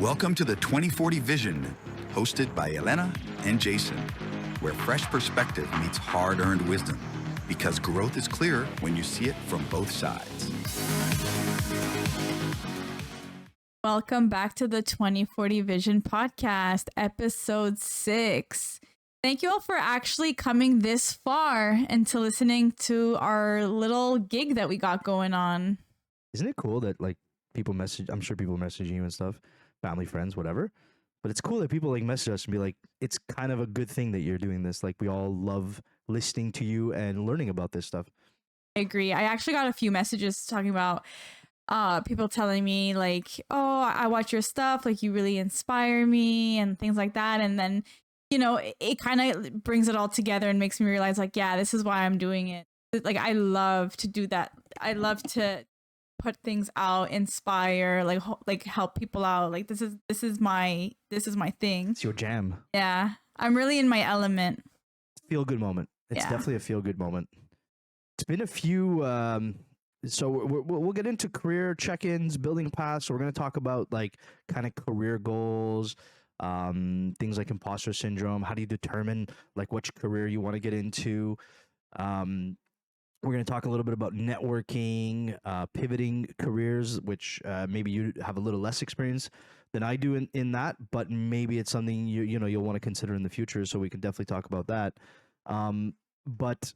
Welcome to the 2040 Vision, hosted by Helena and Jason, where fresh perspective meets hard-earned wisdom, because growth is clear when you see it from both sides. Welcome back to the 2040 Vision podcast, episode 6. Thank you all for actually coming this far and to listening to our little gig that we got going on. Isn't it cool that like people message? I'm sure people message you and stuff, family, friends, whatever. But it's cool that people like message us and be like, it's kind of a good thing that you're doing this. Like we all love listening to you and learning about this stuff. I agree. I actually got a few messages talking about people telling me like, oh, I watch your stuff, like you really inspire me and things like that. And then, you know, it kind of brings it all together and makes me realize like, yeah, this is why I'm doing it. Like I love to do that. I love to put things out, inspire, like help people out. Like this is my thing. It's your jam. Yeah, I'm really in my element. Feel good moment. It's definitely a feel good moment. It's been a few. So we'll get into career check-ins, building paths. So we're going to talk about like kind of career goals, things like imposter syndrome. How do you determine like which career you want to get into? We're going to talk a little bit about networking, pivoting careers, which maybe you have a little less experience than I do in that, but maybe it's something you'll want to consider in the future. So we can definitely talk about that. But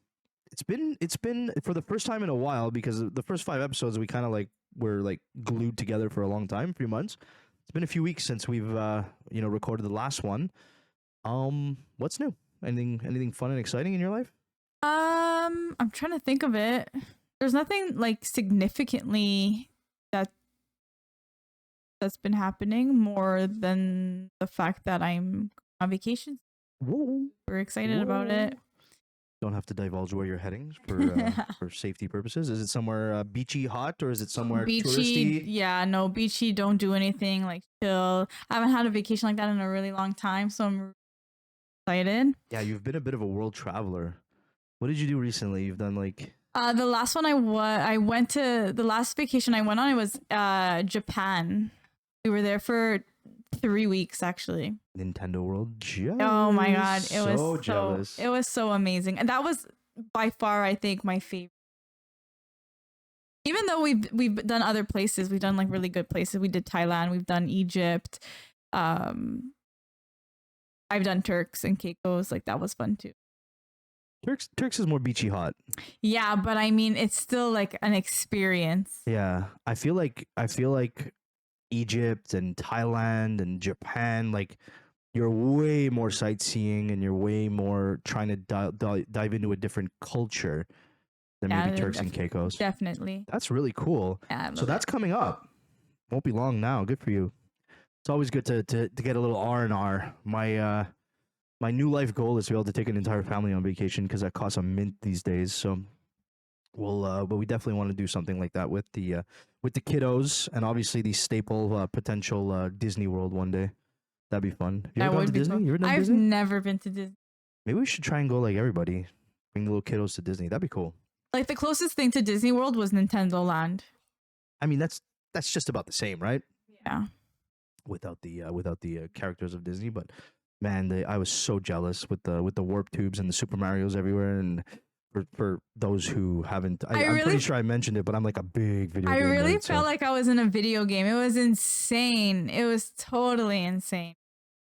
it's been for the first time in a while, because the first 5 episodes we kind of like were like glued together for a long time, a few months. It's been a few weeks since we've recorded the last one. What's new? Anything fun and exciting in your life? I'm trying to think of it. There's nothing like significantly that's been happening more than the fact that I'm on vacation. Whoa. We're excited about it. Don't have to divulge where you're heading for safety purposes. Is it somewhere beachy, hot, or is it somewhere beachy? Touristy? Yeah, no, beachy. Don't do anything. Like chill. I haven't had a vacation like that in a really long time, so I'm excited. Yeah, you've been a bit of a world traveler. What did you do recently? You've done like the last one I went to, the last vacation I went on, it was Japan. We were there for 3 weeks actually. Nintendo World. Jealous. Oh my god, Jealous. It was so amazing, and that was by far I think my favorite. Even though we've done other places, we've done like really good places. We did Thailand, we've done Egypt. I've done Turks and Caicos. Like that was fun too. Turks is more beachy hot. Yeah, but I mean, it's still like an experience. Yeah, I feel like Egypt and Thailand and Japan, like you're way more sightseeing and you're way more trying to dive into a different culture than maybe Turks and Caicos. Definitely. That's really cool. Yeah, so that's coming up. Won't be long now. Good for you. It's always good to get a little R&R. My new life goal is to be able to take an entire family on vacation, because that costs a mint these days. So but we definitely want to do something like that with the kiddos, and obviously the staple potential Disney World one day. That'd be fun. You ever gone to Disney? You ever done Disney? I've never been to Disney. Maybe we should try and go like everybody. Bring the little kiddos to Disney. That'd be cool. Like the closest thing to Disney World was Nintendo Land. I mean, that's just about the same, right? Yeah. Without the characters of Disney, but man, I was so jealous with the warp tubes and the Super Marios everywhere. And for those who haven't, I'm pretty sure I mentioned it, but I'm like a big video game. I really nerd, felt like I was in a video game. It was insane. It was totally insane.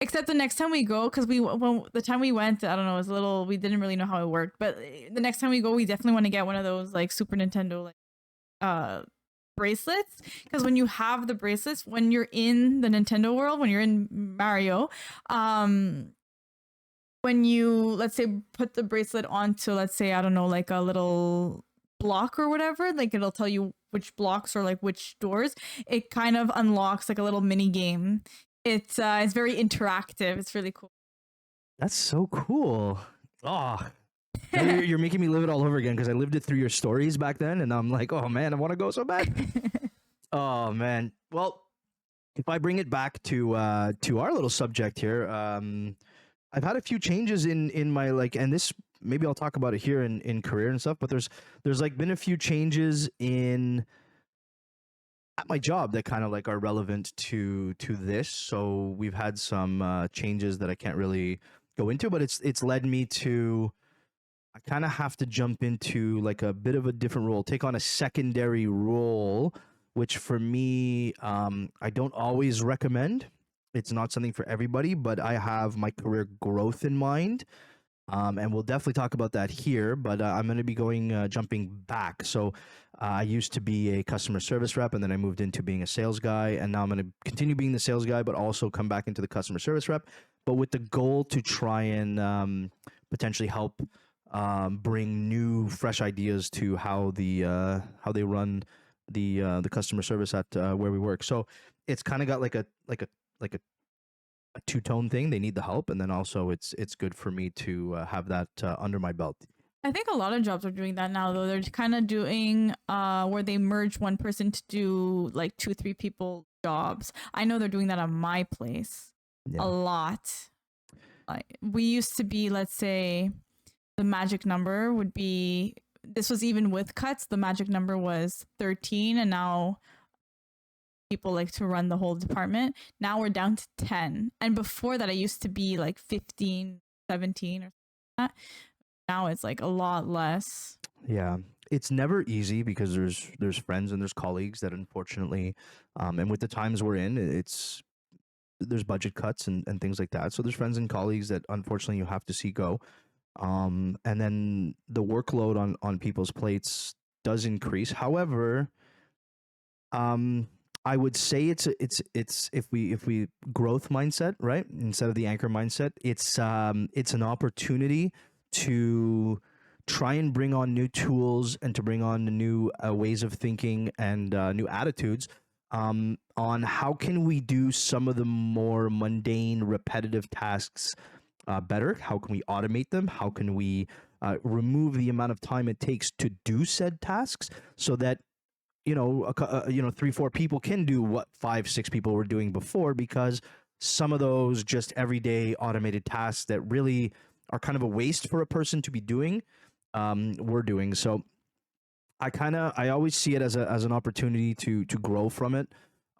Except the next time we go, because the time we went, I don't know, it was a little, we didn't really know how it worked. But the next time we go, we definitely want to get one of those like Super Nintendo like bracelets, because when you have the bracelets, when you're in the Nintendo world, when you're in Mario, when you, let's say, put the bracelet onto, let's say, I don't know, like a little block or whatever, like it'll tell you which blocks or like which doors. It kind of unlocks like a little mini game. It's very interactive. It's really cool. That's so cool. Oh, you're making me live it all over again, because I lived it through your stories back then, and I'm like, oh man, I want to go so bad. Oh man. Well, if I bring it back to our little subject here, I've had a few changes in my like, and this maybe I'll talk about it here in career and stuff. But there's like been a few changes in at my job that kind of like are relevant to this. So we've had some changes that I can't really go into, but it's led me to, I kind of have to jump into like a bit of a different role, take on a secondary role, which for me, I don't always recommend. It's not something for everybody, but I have my career growth in mind. And we'll definitely talk about that here, but I'm going to be jumping back. So I used to be a customer service rep, and then I moved into being a sales guy, and now I'm going to continue being the sales guy, but also come back into the customer service rep, but with the goal to try and potentially help bring new, fresh ideas to how they run the customer service at where we work. So it's kind of got like a two-tone thing. They need the help, and then also it's good for me to have that under my belt. I think a lot of jobs are doing that now, though. They're kind of doing where they merge one person to do like 2-3 people jobs. I know they're doing that at my place a lot. Like we used to be, let's say, the magic number would be, this was even with cuts, the magic number was 13, and now people like to run the whole department. Now we're down to 10. And before that, it used to be like 15, 17 or something like that. Now it's like a lot less. Yeah. It's never easy because there's friends and there's colleagues that unfortunately, and with the times we're in, there's budget cuts and things like that. So there's friends and colleagues that unfortunately you have to see go. And then the workload on people's plates does increase. However, I would say it's if we growth mindset, right, instead of the anchor mindset, it's an opportunity to try and bring on new tools and to bring on new ways of thinking and new attitudes on how can we do some of the more mundane, repetitive tasks better? How can we automate them? How can we remove the amount of time it takes to do said tasks so that 3-4 people can do what 5-6 people were doing before, because some of those just everyday automated tasks that really are kind of a waste for a person to be doing, we're doing. So I always see it as an opportunity to grow from it,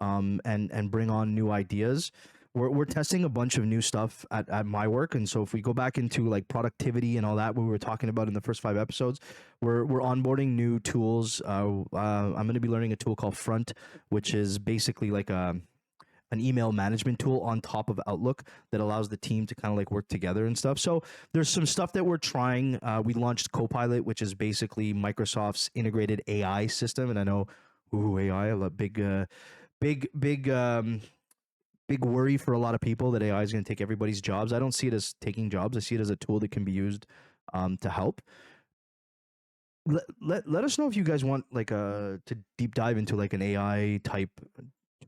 and bring on new ideas. We're testing a bunch of new stuff at my work, and so if we go back into like productivity and all that, what we were talking about in the first 5 episodes, we're onboarding new tools. I'm going to be learning a tool called Front, which is basically like an email management tool on top of Outlook that allows the team to kind of like work together and stuff. So there's some stuff that we're trying. We launched Copilot, which is basically Microsoft's integrated AI system, and I know, AI, a big worry for a lot of people that AI is going to take everybody's jobs. I don't see it as taking jobs. I see it as a tool that can be used to help. Let us know if you guys want like to deep dive into like an AI type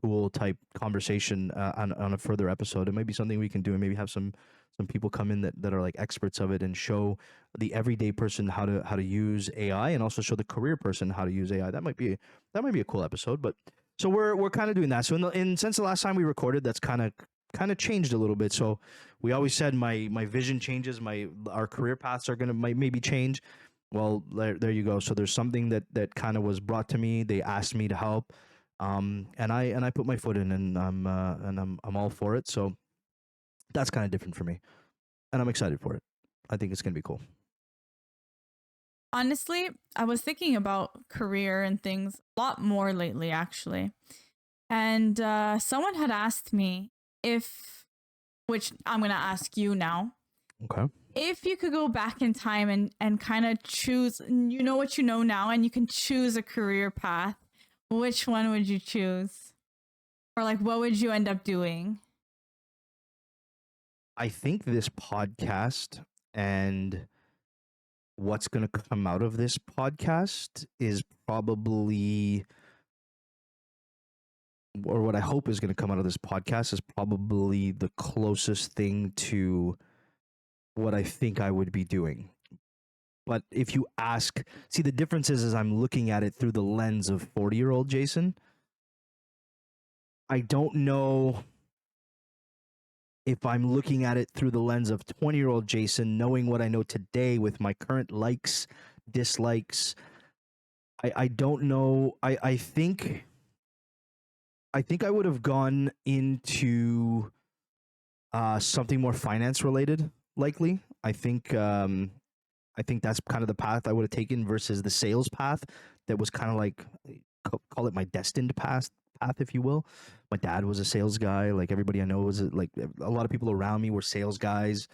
tool type conversation on a further episode. It might be something we can do, and maybe have some people come in that are like experts of it and show the everyday person how to use AI, and also show the career person how to use AI. That might be a cool episode. But so we're kind of doing that. So since the last time we recorded, that's kind of changed a little bit. So we always said my vision changes, our career paths are gonna maybe change. Well, there you go. So there's something that kind of was brought to me. They asked me to help, and I put my foot in, and I'm all for it. So that's kind of different for me, and I'm excited for it. I think it's gonna be cool. Honestly, I was thinking about career and things a lot more lately, actually. And someone had asked me which I'm going to ask you now. Okay. If you could go back in time and kind of choose, you know what you know now, and you can choose a career path, which one would you choose? Or like, what would you end up doing? I think this podcast and what's going to come out of this podcast is probably, or what I hope is going to come out of this podcast is probably the closest thing to what I think I would be doing. But if you see, the difference is I'm looking at it through the lens of 40-year-old Jason. I don't know if I'm looking at it through the lens of 20-year-old Jason, knowing what I know today with my current likes, dislikes. I don't know. I think I think I would have gone into something more finance related, likely. I think that's kind of the path I would have taken versus the sales path that was kind of like call it my destined path, if you will. My dad was a sales guy. Like everybody I know was like a lot of people around me were sales guys.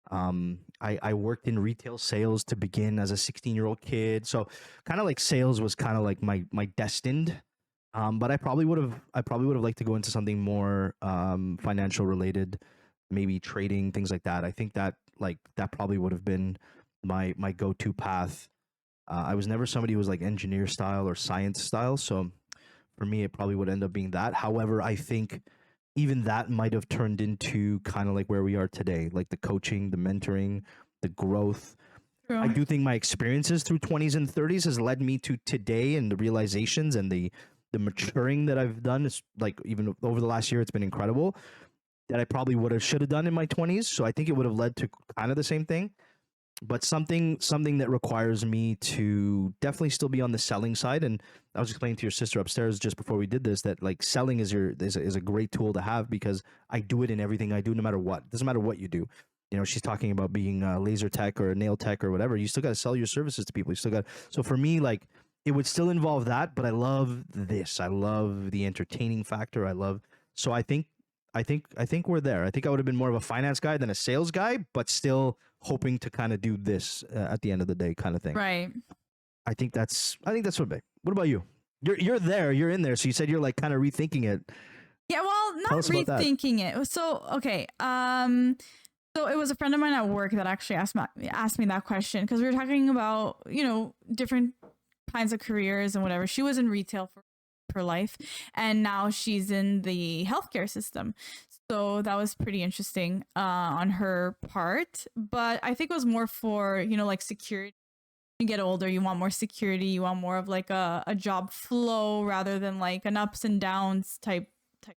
I worked in retail sales to begin as a 16-year-old kid. So kind of like sales was kind of like my destined. But I probably would have liked to go into something more financial related, maybe trading, things like that. I think that that probably would have been my go-to path. I was never somebody who was like engineer style or science style, so for me it probably would end up being that. However, I think even that might have turned into kind of like where we are today, like the coaching, the mentoring, the growth. True. I do think my experiences through 20s and 30s has led me to today, and the realizations and the maturing that I've done is like even over the last year, it's been incredible, that I probably should have done in my 20s. So I think it would have led to kind of the same thing, but something that requires me to definitely still be on the selling side. And I was explaining to your sister upstairs just before we did this that like selling is a great tool to have, because I do it in everything I do, no matter what. It doesn't matter what you do. You know, she's talking about being a laser tech or a nail tech or whatever. You still got to sell your services to people. You still got. So for me, like, it would still involve that, but I love this. I love the entertaining factor. So I think we're there. I think I would have been more of a finance guy than a sales guy, but still hoping to kind of do this at the end of the day, kind of thing. Right. I think that's what big. What about you? You're there. You're in there. So you said you're like kind of rethinking it. Yeah. Well, not rethinking it. So okay. So it was a friend of mine at work that actually asked me that question, because we were talking about, you know, different kinds of careers and whatever. She was in retail for her life, and now she's in the healthcare system. So that was pretty interesting on her part. But I think it was more for, you know, like security. You get older, you want more security, you want more of like a job flow rather than like an ups and downs type. You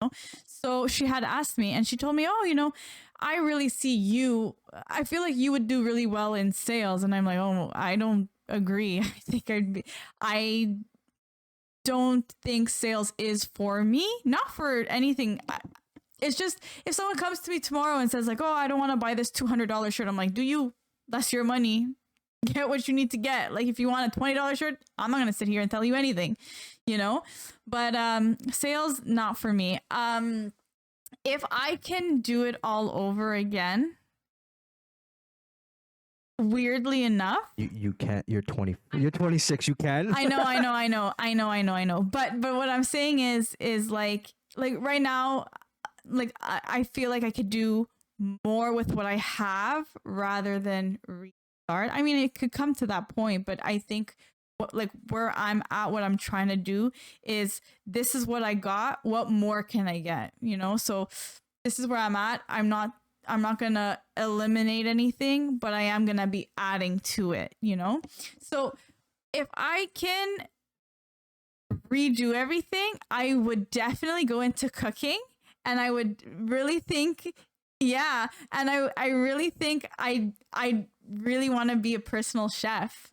know? So she had asked me, and she told me, oh, you know, I really see you. I feel like you would do really well in sales. And I'm like, oh, I don't agree. I don't think sales is for me, not for anything. It's just, if someone comes to me tomorrow and says like, oh, I don't want to buy this $200 shirt, I'm like, do you? That's your money. Get what you need to get. Like, if you want a $20 shirt, I'm not gonna sit here and tell you anything, you know. But sales, not for me. If I can do it all over again, weirdly enough, you can't. You're 20. You're 26. You can. I know. But what I'm saying is like right now, like I feel like I could do more with what I have rather than restart. I mean, it could come to that point, but I think where I'm at, what I'm trying to do is, this is what I got. What more can I get? You know, so this is where I'm at. I'm not gonna eliminate anything, but I am gonna be adding to it, you know? So if I can redo everything, I would definitely go into cooking, and I would really think, yeah, and I really think I really want to be a personal chef.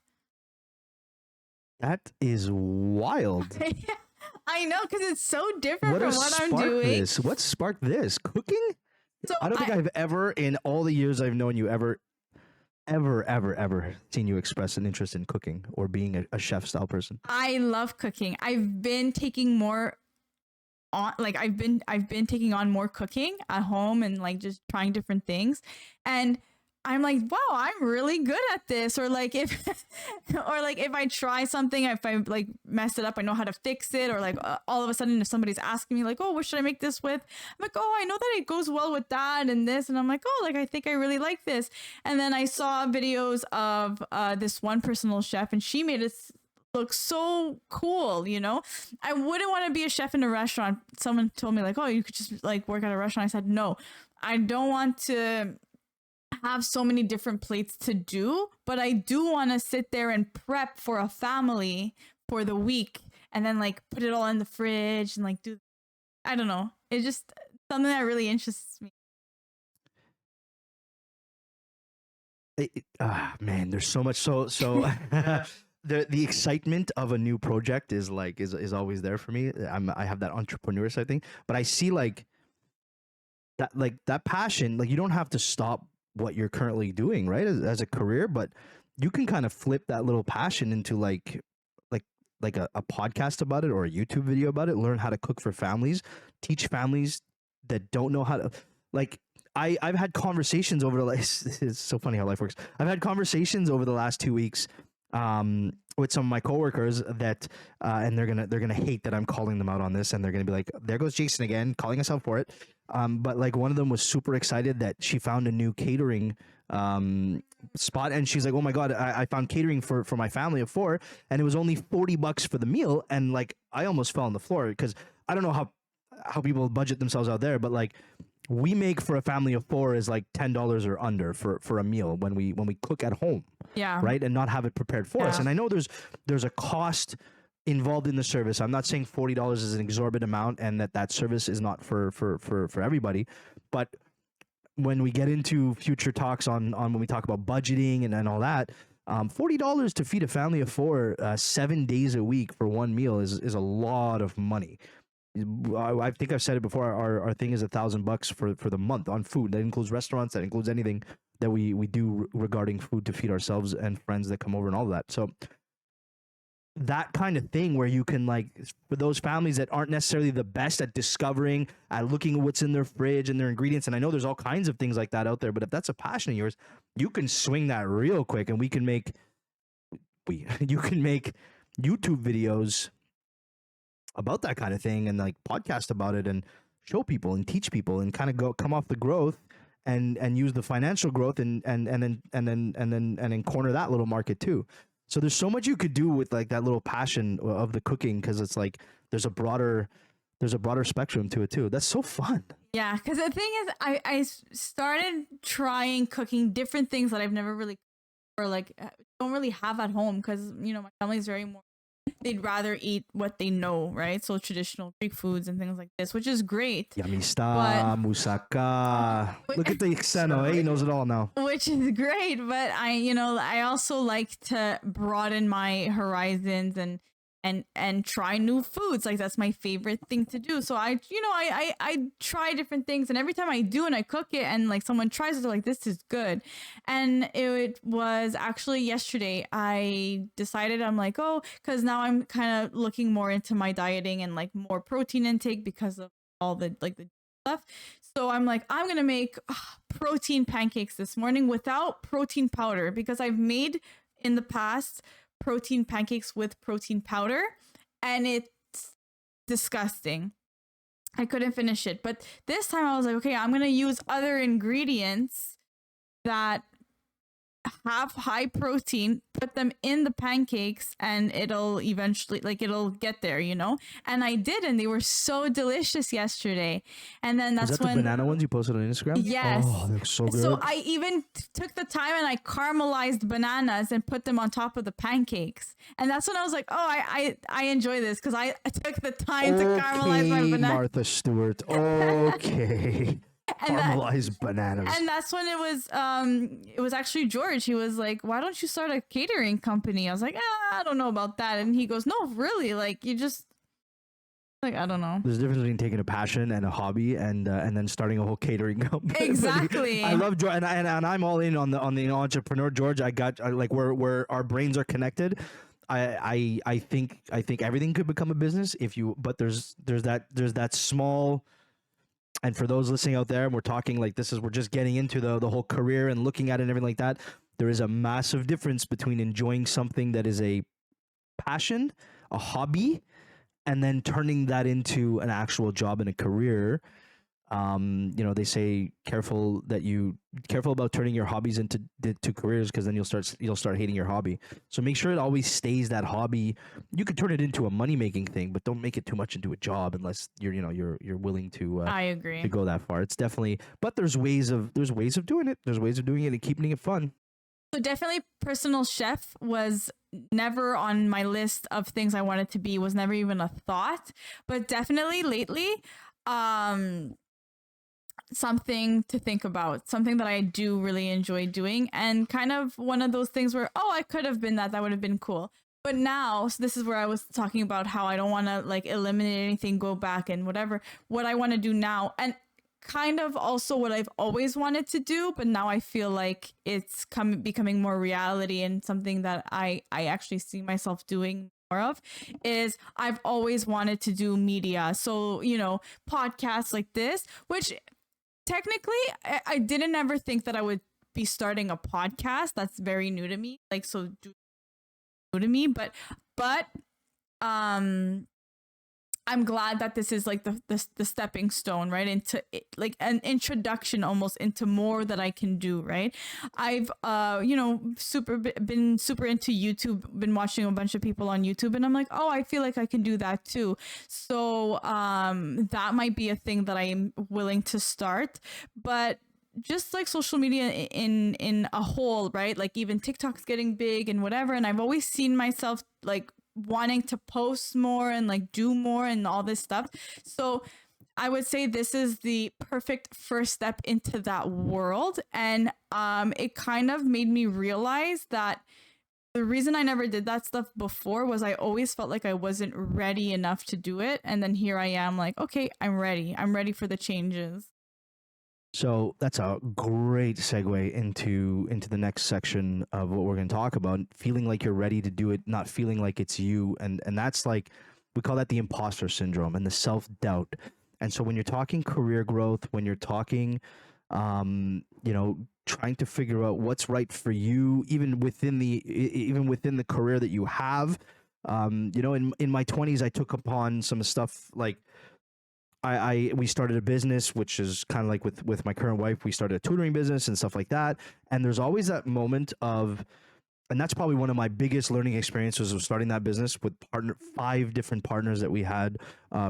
That is wild. I know, because it's so different from what I'm doing. What sparked this? Cooking? So I don't think I've ever, in all the years I've known you, ever seen you express an interest in cooking or being a chef style person. I love cooking. I've been taking more on, like I've been taking on more cooking at home and like just trying different things, and I'm like, wow, I'm really good at this. Or like if I try something, if I like mess it up, I know how to fix it. Or like all of a sudden, if somebody's asking me like, oh, what should I make this with? I'm like, oh, I know that it goes well with that and this. And I'm like, oh, like I think I really like this. And then I saw videos of this one personal chef, and she made it look so cool, you know. I wouldn't want to be a chef in a restaurant. Someone told me like, oh, you could just like work at a restaurant. I said, no, I don't want to have so many different plates to do, but I do want to sit there and prep for a family for the week, and then like put it all in the fridge and like do, I don't know, it's just something that really interests me. Man, there's so much. So the excitement of a new project is like is always there for me. I have that entrepreneur side thing, but I see like that passion. Like you don't have to stop what you're currently doing, right, as a career, but you can kind of flip that little passion into like a podcast about it or a YouTube video about it. Learn how to cook for families, teach families that don't know how to like. I've had conversations over the last. It's so funny how life works. I've had conversations over the last 2 weeks with some of my coworkers that and they're gonna hate that I'm calling them out on this, and they're gonna be like, there goes Jason again calling us out for it. But like one of them was super excited that she found a new catering spot, and she's like, oh my god, I found catering for my family of 4, and it was only $40 for the meal, and like I almost fell on the floor because I don't know how people budget themselves out there, but like we make for a family of 4 is like $10 or under for a meal when we cook at home. Yeah. Right. And not have it prepared for us. And I know there's a cost involved in the service. I'm not saying $40 is an exorbitant amount and that service is not for everybody. But when we get into future talks on when we talk about budgeting and all that, $40 to feed a family of 4 7 days a week for one meal is a lot of money. I think I've said it before. Our thing is $1,000 for the month on food. That includes restaurants. That includes anything that we do regarding food to feed ourselves and friends that come over and all of that. So that kind of thing where you can like, for those families that aren't necessarily the best at discovering, at looking at what's in their fridge and their ingredients. And I know there's all kinds of things like that out there, but if that's a passion of yours, you can swing that real quick, and you can make YouTube videos about that kind of thing and like podcast about it and show people and teach people and kind of come off the growth and use the financial growth and then corner that little market too. So there's so much you could do with like that little passion of the cooking, because it's like there's a broader spectrum to it too. That's so fun. Yeah, because the thing is, I started trying cooking different things that I've never really or like don't really have at home, because you know my family's very more, they'd rather eat what they know, right? So traditional Greek foods and things like this, which is great. Yamista, moussaka. Look at the Xeno, he knows it all now. Which is great, but I also like to broaden my horizons and try new foods. Like that's my favorite thing to do. So I try different things, and every time I do and I cook it and like someone tries it, they're like, this is good. And it was actually yesterday I decided, I'm like, oh, because now I'm kind of looking more into my dieting and like more protein intake because of all the stuff. So I'm like, I'm gonna make protein pancakes this morning without protein powder, because I've made in the past protein pancakes with protein powder and it's disgusting. I couldn't finish it. But this time I was like, okay, I'm gonna use other ingredients that have high protein, put them in the pancakes, and it'll eventually, like, it'll get there, you know? And I did, and they were so delicious yesterday. And then that's when the banana ones you posted on Instagram? Yes. Oh, they're so good. So I even took the time and I caramelized bananas and put them on top of the pancakes. And that's when I was like, oh, I enjoy this, because I took the time to caramelize my banana. Martha Stewart. Okay. Caramelized bananas. And that's when it was actually George. He was like, why don't you start a catering company? I was like, I don't know about that. And he goes, no, really, like, you just, like, I don't know. There's a difference between taking a passion and a hobby and then starting a whole catering company. Exactly. I love George, and I'm all in on the entrepreneur George. I got like where our brains are connected. I think everything could become a business but there's that small. And for those listening out there, and we're talking like this, we're just getting into the whole career and looking at it and everything like that. There is a massive difference between enjoying something that is a passion, a hobby, and then turning that into an actual job and a career. They say careful about turning your hobbies into careers, because then you'll start hating your hobby. So make sure it always stays that hobby. You could turn it into a money making thing, but don't make it too much into a job unless you're willing to. I agree. To go that far. It's definitely, but there's ways of doing it. There's ways of doing it and keeping it fun. So definitely personal chef was never on my list of things I wanted to be, was never even a thought, but definitely lately, something to think about, something that I do really enjoy doing, and kind of one of those things where, oh, I could have been that would have been cool. But now, so this is where I was talking about how I don't want to like eliminate anything, go back and whatever. What I want to do now, and kind of also what I've always wanted to do, but now I feel like it's becoming more reality and something that I actually see myself doing more of, is I've always wanted to do media. So, you know, podcasts like this, which technically I didn't ever think that I would be starting a podcast. That's very new to me. Like, so new to me, but I'm glad that this is like the stepping stone, right, into like an introduction almost into more that I can do, right? I've you know, been super into YouTube, been watching a bunch of people on YouTube, and I'm like, oh, I feel like I can do that too. So that might be a thing that I am willing to start. But just like social media in a whole, right? Like even TikTok's getting big and whatever, and I've always seen myself like wanting to post more and like do more and all this stuff. So I would say this is the perfect first step into that world. And it kind of made me realize that the reason I never did that stuff before was I always felt like I wasn't ready enough to do it. And then here I am like, okay, I'm ready. I'm ready for the changes. So that's a great segue into the next section of what we're going to talk about. Feeling like you're ready to do it, not feeling like it's you, and that's like, we call that the imposter syndrome and the self-doubt. And so when you're talking career growth, when you're talking, you know, trying to figure out what's right for you, even within the career that you have, you know, in my 20s, I took upon some stuff like. We started a business, which is kind of like with my current wife, we started a tutoring business and stuff like that. And there's always that moment of, and that's probably one of my biggest learning experiences of starting that business with 5 different partners that we had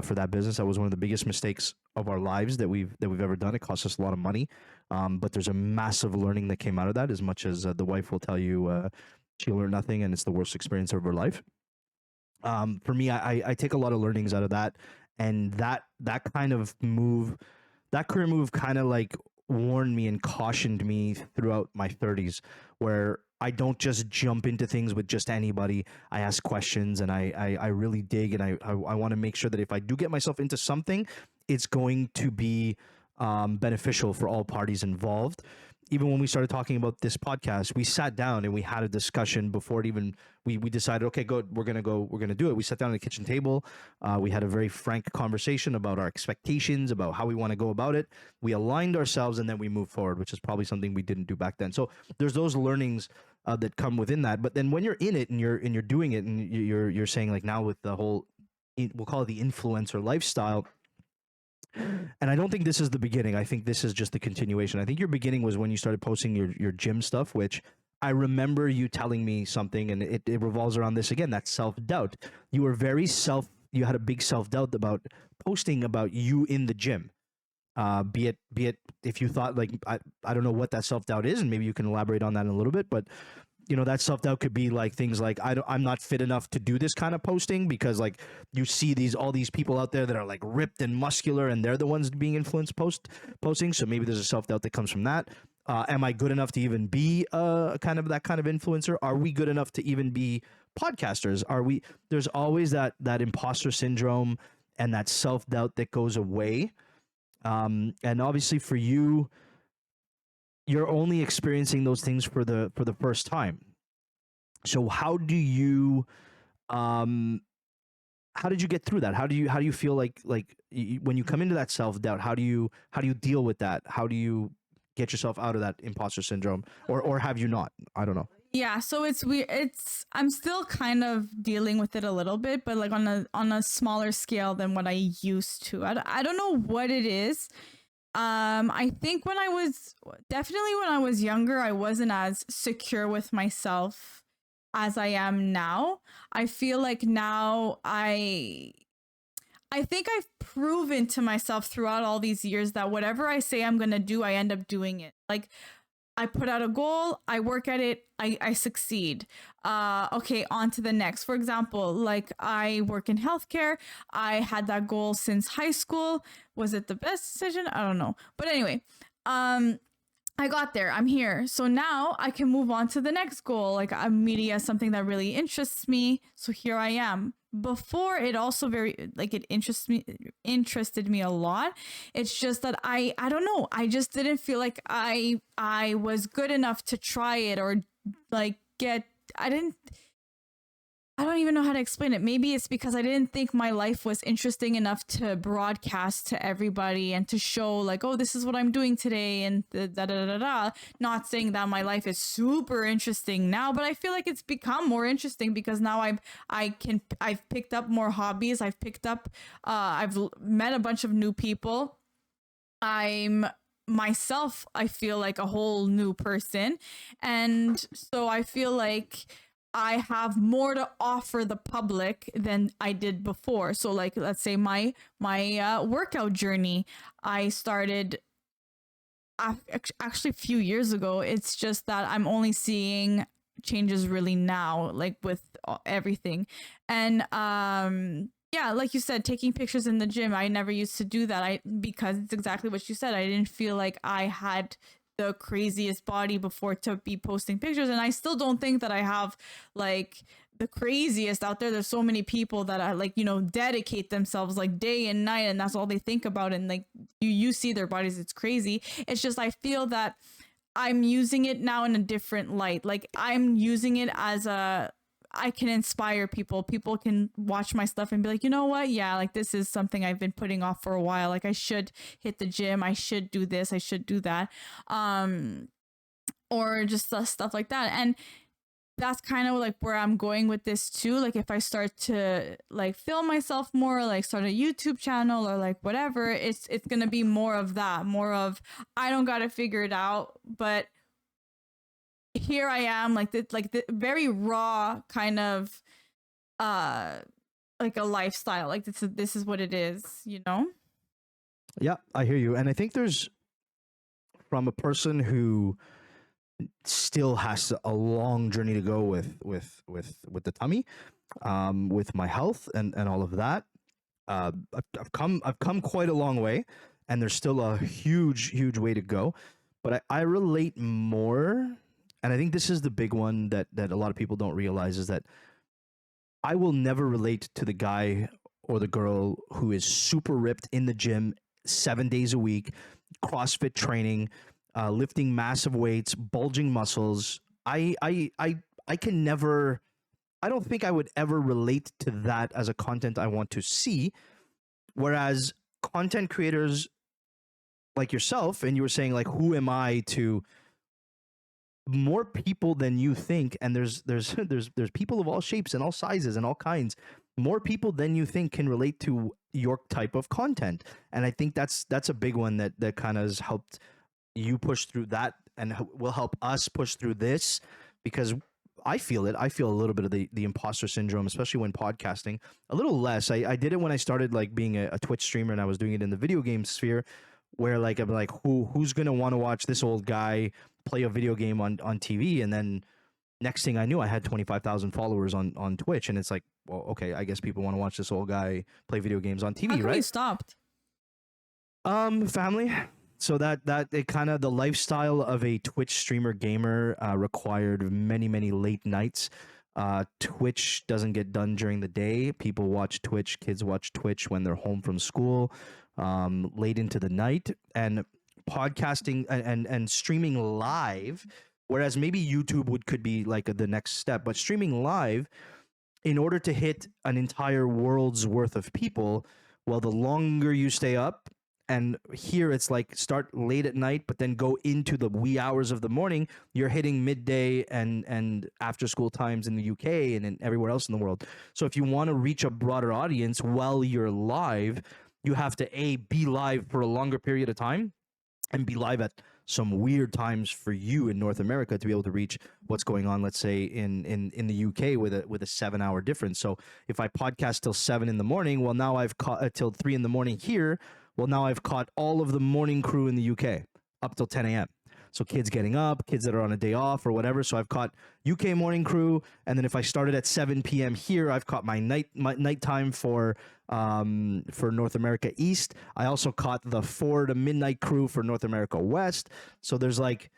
for that business. That was one of the biggest mistakes of our lives that we've ever done. It cost us a lot of money, but there's a massive learning that came out of that. As much as the wife will tell you, she learned nothing, and it's the worst experience of her life. For me, I take a lot of learnings out of that. And that kind of move, that career move kind of like warned me and cautioned me throughout my 30s, where I don't just jump into things with just anybody. I ask questions, and I really dig, and I want to make sure that if I do get myself into something, it's going to be beneficial for all parties involved. Even when we started talking about this podcast, we sat down and we had a discussion before it even, we decided, okay, good, we're going to do it. We sat down at the kitchen table. We had a very frank conversation about our expectations, about how we want to go about it. We aligned ourselves, and then we moved forward, which is probably something we didn't do back then. So there's those learnings that come within that. But then when you're in it and you're doing it, and you're saying like now with the whole, we'll call it the influencer lifestyle. And I don't think this is the beginning. I think this is just the continuation. I think your beginning was when you started posting your gym stuff, which I remember you telling me something, and it revolves around this again, that self-doubt. You were you had a big self-doubt about posting about you in the gym. Be it if you thought like, I don't know what that self-doubt is, and maybe you can elaborate on that in a little bit, but you know, that self-doubt could be like things like, I'm not fit enough to do this kind of posting, because like you see all these people out there that are like ripped and muscular, and they're the ones being influenced posting. So maybe there's a self-doubt that comes from that. Am I good enough to even be that kind of influencer? Are we good enough to even be podcasters? There's always that imposter syndrome and that self-doubt that goes away. And obviously for you, you're only experiencing those things for the first time. So how do you how did you get through that? How do you feel like when you come into that self-doubt, how do you deal with that? How do you get yourself out of that imposter syndrome, or have you not? I don't know. Yeah, so it's weird. I'm still kind of dealing with it a little bit, but like on a smaller scale than what I used to. I don't know what it is. I think when I was younger, I wasn't as secure with myself as I am now. I feel like now I think I've proven to myself throughout all these years that whatever I say I'm going to do, I end up doing it. Like, I put out a goal, I work at it, I succeed. Okay, on to the next. For example, like I work in healthcare. I had that goal since high school. Was it the best decision? I don't know. But anyway, I got there. I'm here. So now I can move on to the next goal. Like media is something that really interests me. So here I am. Before it also it interested me a lot. It's just that I don't know. I just didn't feel like I was good enough to try it or like I don't even know how to explain it. Maybe it's because I didn't think my life was interesting enough to broadcast to everybody and to show like, oh, this is what I'm doing today and da da da da da. Not saying that my life is super interesting now, but I feel like it's become more interesting because now I've picked up more hobbies. I've met a bunch of new people. I'm myself, I feel like a whole new person. And so I feel like I have more to offer the public than I did before. So like, let's say my workout journey, I started actually a few years ago. It's just that I'm only seeing changes really now, like with everything. And yeah, like you said, taking pictures in the gym, I never used to do that. Because it's exactly what you said. I didn't feel like I had the craziest body before to be posting pictures, and I still don't think that I have like the craziest out there. There's so many people that are like, dedicate themselves like day and night, and that's all they think about, and like you see their bodies. It's crazy. It's just I feel that I'm using it now in a different light. Like I'm using it as I can inspire people. People can watch my stuff and be like, you know what? Yeah, like this is something I've been putting off for a while. Like I should hit the gym. I should do this. I should do that. Or just stuff like that. And that's kind of like where I'm going with this too. Like if I start to like film myself more, like start a YouTube channel or like whatever, it's going to be more of that, more of, I don't got to figure it out, but here I am, like the very raw kind of like a lifestyle. Like this is what it is, Yeah, I hear you. And I think there's, from a person who still has a long journey to go with the tummy, with my health and all of that. I've come quite a long way, and there's still a huge way to go. But I relate more. And I think this is the big one that a lot of people don't realize, is that I will never relate to the guy or the girl who is super ripped in the gym 7 days a week, CrossFit training, lifting massive weights, bulging muscles. I can never, I don't think I would ever relate to that as a content I want to see. Whereas content creators like yourself, and you were saying like, who am I to, more people than you think, and there's people of all shapes and all sizes and all kinds, more people than you think can relate to your type of content. And I think that's a big one that kind of has helped you push through that, and will help us push through this, because I feel a little bit of the imposter syndrome, especially when podcasting. A little less. I did it when I started like being a Twitch streamer, and I was doing it in the video game sphere, where like I'm like, who's gonna want to watch this old guy play a video game on TV? And then next thing I knew, I had 25,000 followers on Twitch, and it's like, well, okay, I guess people want to watch this old guy play video games on TV. How come right? You stopped? Family. So that it kind of, the lifestyle of a Twitch streamer gamer required many late nights. Twitch doesn't get done during the day. People watch Twitch, kids watch Twitch when they're home from school, late into the night. And podcasting and streaming live, whereas maybe YouTube could be like the next step, but streaming live, in order to hit an entire world's worth of people, well, the longer you stay up, and here it's like start late at night, but then go into the wee hours of the morning, you're hitting midday and after school times in the UK and in everywhere else in the world. So if you want to reach a broader audience while you're live, you have to be live for a longer period of time, and be live at some weird times for you in North America to be able to reach what's going on, let's say in the UK with a 7 hour difference. So if I podcast till 7 in the morning, well, now I've caught till 3 in the morning here. Well, now I've caught all of the morning crew in the UK up till 10 a.m. So kids getting up, kids that are on a day off or whatever. So I've caught UK morning crew, and then if I started at 7 p.m. here, I've caught my nighttime for North America East. I also caught the 4 to midnight crew for North America West. So there's like,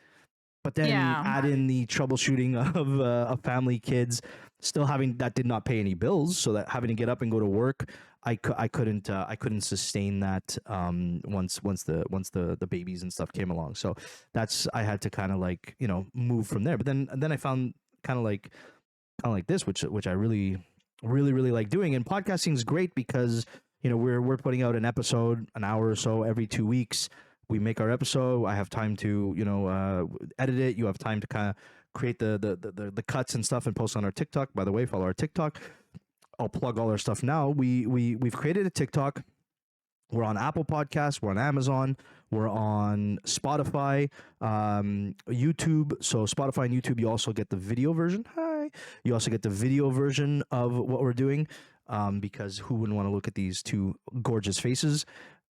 but then add in the troubleshooting of family, kids, still having that did not pay any bills, so that having to get up and go to work, I couldn't sustain that once the babies and stuff came along. So that's, I had to kind of like, you know, move from there. But then I found kind of like this, which I really like doing. And podcasting is great because, you know, we're putting out an episode an hour or so every 2 weeks. We make our episode. I have time to, you know, edit it. You have time to kind of create the cuts and stuff and post on our TikTok. By the way, follow our TikTok. I'll plug all our stuff now. We've created a TikTok. We're on Apple Podcasts. We're on Amazon. We're on Spotify, YouTube. So Spotify and YouTube, you also get the video version. Hi. You also get the video version of what we're doing, because who wouldn't want to look at these two gorgeous faces?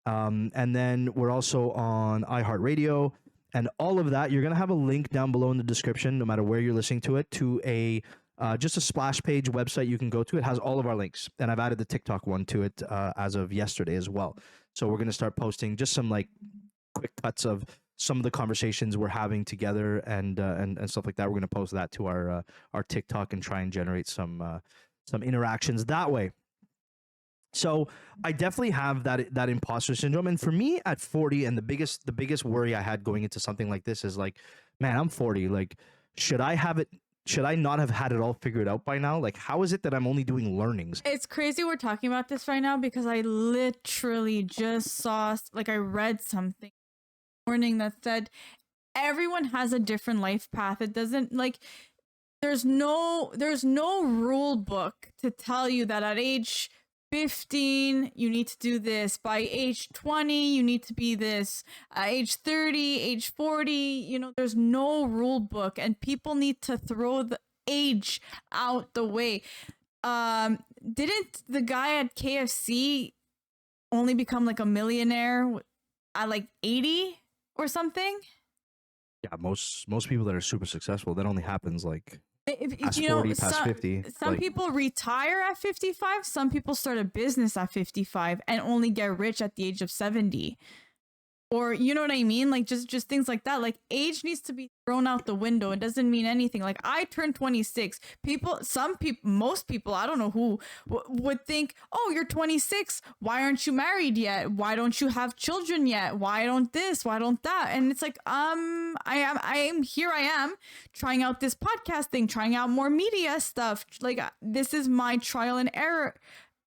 And then we're also on iHeartRadio, and all of that. You're going to have a link down below in the description, no matter where you're listening to it, to a just a splash page website you can go to. It has all of our links, and I've added the TikTok one to it as of yesterday as well. So we're going to start posting just some like quick cuts of some of the conversations we're having together and stuff like that. We're going to post that to our TikTok and try and generate some interactions that way. So I definitely have that imposter syndrome. And for me at 40, and the biggest worry I had going into something like this is like, man, I'm 40. Like, should I not have had it all figured out by now? Like, how is it that I'm only doing learnings? It's crazy we're talking about this right now, because I literally just saw, like, I read something this morning that said everyone has a different life path. It doesn't, like, there's no rule book to tell you that at age 15 you need to do this, by age 20 you need to be this, age 30, age 40, you know, there's no rule book, and people need to throw the age out the way. Didn't the guy at KFC only become like a millionaire at like 80 or something? Yeah, most people that are super successful, that only happens like past you 40, know, past 50. Some like, people retire at 55. Some people start a business at 55 and only get rich at the age of 70. Or, you know what I mean? Like, just things like that. Like, age needs to be thrown out the window. It doesn't mean anything. Like, I turned 26. Most people, I don't know who, would think, oh, you're 26. Why aren't you married yet? Why don't you have children yet? Why don't this? Why don't that? And it's like, I am trying out this podcast thing, trying out more media stuff. Like, this is my trial and error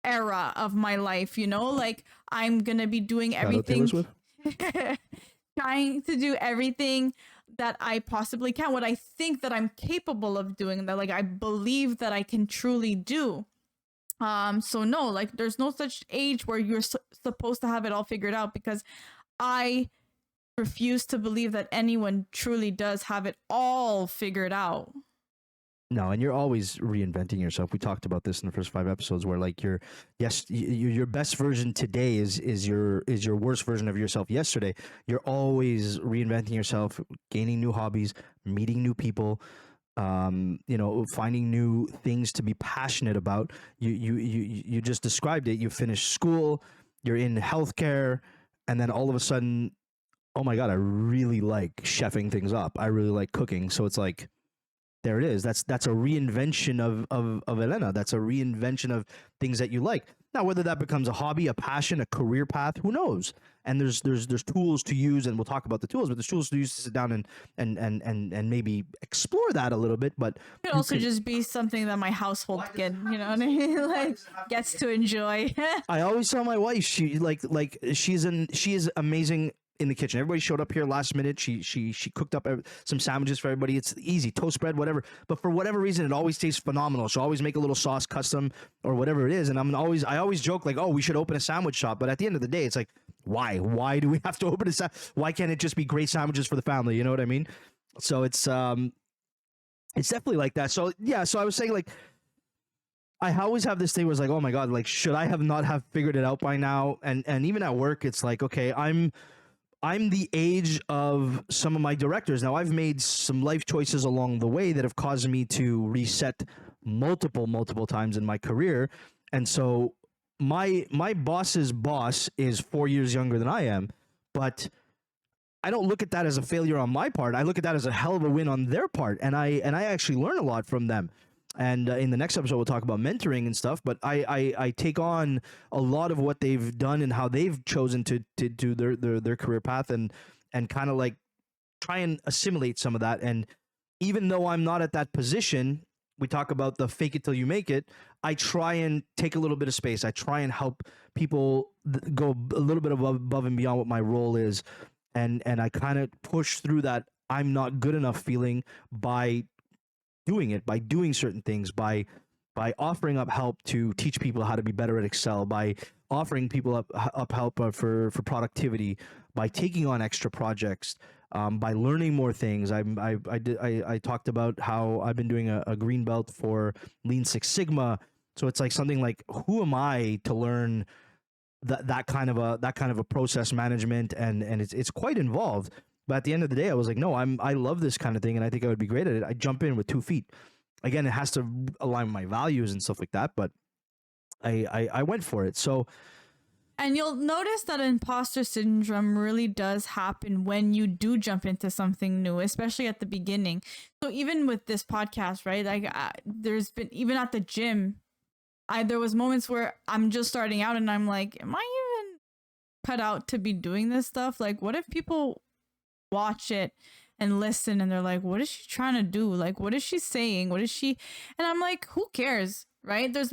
era of my life, you know? Like, I'm going to be doing everything. Trying to do everything that I possibly can, what I think that I'm capable of doing, that like I believe that I can truly do. So no, like there's no such age where you're supposed to have it all figured out, because I refuse to believe that anyone truly does have it all figured out. No, and you're always reinventing yourself. We talked about this in the first 5 episodes, where like your best version today is your worst version of yourself yesterday. You're always reinventing yourself, gaining new hobbies, meeting new people, you know, finding new things to be passionate about. You just described it. You finished school, you're in healthcare, and then all of a sudden, oh my God, I really like chefing things up. I really like cooking. So it's like, there it is. That's a reinvention of Elena. That's a reinvention of things that you like. Now, whether that becomes a hobby, a passion, a career path, who knows? And there's tools to use, and we'll talk about the tools, but there's tools to use to sit down and maybe explore that a little bit. But it could also just be something that my household you know what I mean? Like gets to enjoy. I always tell my wife, she is amazing in the kitchen. Everybody showed up here last minute. She cooked up some sandwiches for everybody. It's easy, toast bread, whatever. But for whatever reason, it always tastes phenomenal. She'll always make a little sauce custom or whatever it is. And I always joke like, oh, we should open a sandwich shop. But at the end of the day, it's like, why? Why do we have to open why can't it just be great sandwiches for the family? You know what I mean? So it's definitely like that. So yeah. So I was saying like, I always have this thing where it's like, oh my God, like should I not have figured it out by now? And even at work, it's like, okay, I'm the age of some of my directors. Now, I've made some life choices along the way that have caused me to reset multiple times in my career. And so my boss's boss is 4 years younger than I am, but I don't look at that as a failure on my part. I look at that as a hell of a win on their part, and I actually learn a lot from them. And in the next episode, we'll talk about mentoring and stuff. But I take on a lot of what they've done and how they've chosen to do their career path, and kind of like try and assimilate some of that. And even though I'm not at that position, we talk about the fake it till you make it. I try and take a little bit of space. I try and help people go a little bit above and beyond what my role is, and I kind of push through that I'm not good enough feeling by doing it, by doing certain things, by offering up help to teach people how to be better at Excel, by offering people up help for productivity, by taking on extra projects, by learning more things. I talked about how I've been doing a green belt for Lean Six Sigma. So it's like something like, who am I to learn that kind of a process management, and it's quite involved. But at the end of the day, I was like, no, I love this kind of thing, and I think I would be great at it. I jump in with 2 feet. Again, it has to align with my values and stuff like that, but I went for it. So, and you'll notice that imposter syndrome really does happen when you do jump into something new, especially at the beginning. So even with this podcast, right? Like there's been, even at the gym, there was moments where I'm just starting out and I'm like, am I even cut out to be doing this stuff? Like, what if people watch it and listen and they're like, what is she trying to do? Like, what is she saying? What is she? And I'm like, who cares? Right? There's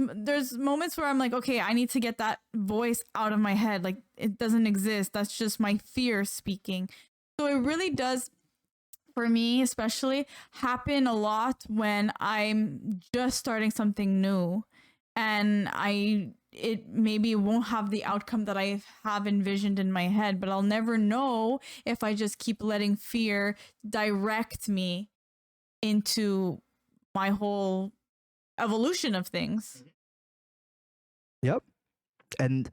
moments where I'm like, okay, I need to get that voice out of my head. Like, it doesn't exist. That's just my fear speaking. So it really does, for me especially, happen a lot when I'm just starting something new, and it maybe won't have the outcome that I have envisioned in my head, but I'll never know if I just keep letting fear direct me into my whole evolution of things. Yep. And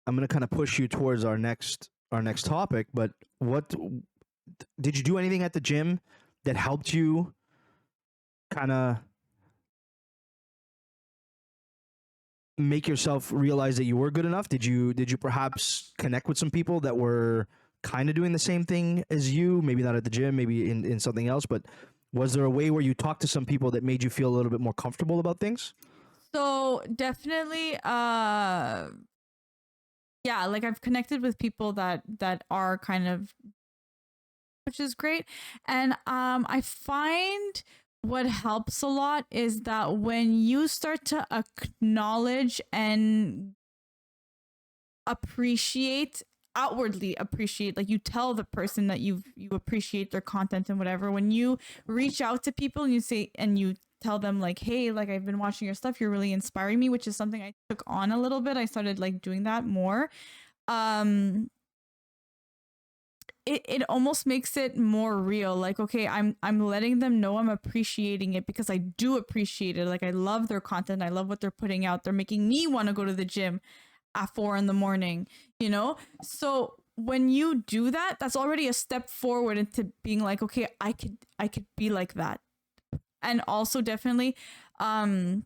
I'm going to kind of push you towards our next topic, but what did you do anything at the gym that helped you kind of make yourself realize that you were good enough? Did you perhaps connect with some people that were kind of doing the same thing as you? Maybe not at the gym, maybe in something else, but was there a way where you talked to some people that made you feel a little bit more comfortable about things? So definitely, yeah, like I've connected with people that are kind of, which is great. And I find what helps a lot is that when you start to acknowledge and outwardly appreciate, like you tell the person that you appreciate their content and whatever, when you reach out to people and you say, and you tell them like, hey, like I've been watching your stuff, you're really inspiring me, which is something I took on a little bit. I started like doing that more. It almost makes it more real. Like, okay, I'm letting them know I'm appreciating it, because I do appreciate it. Like, I love their content. I love what they're putting out. They're making me want to go to the gym at 4 a.m, you know? So when you do that, that's already a step forward into being like, okay, I could be like that. And also definitely, like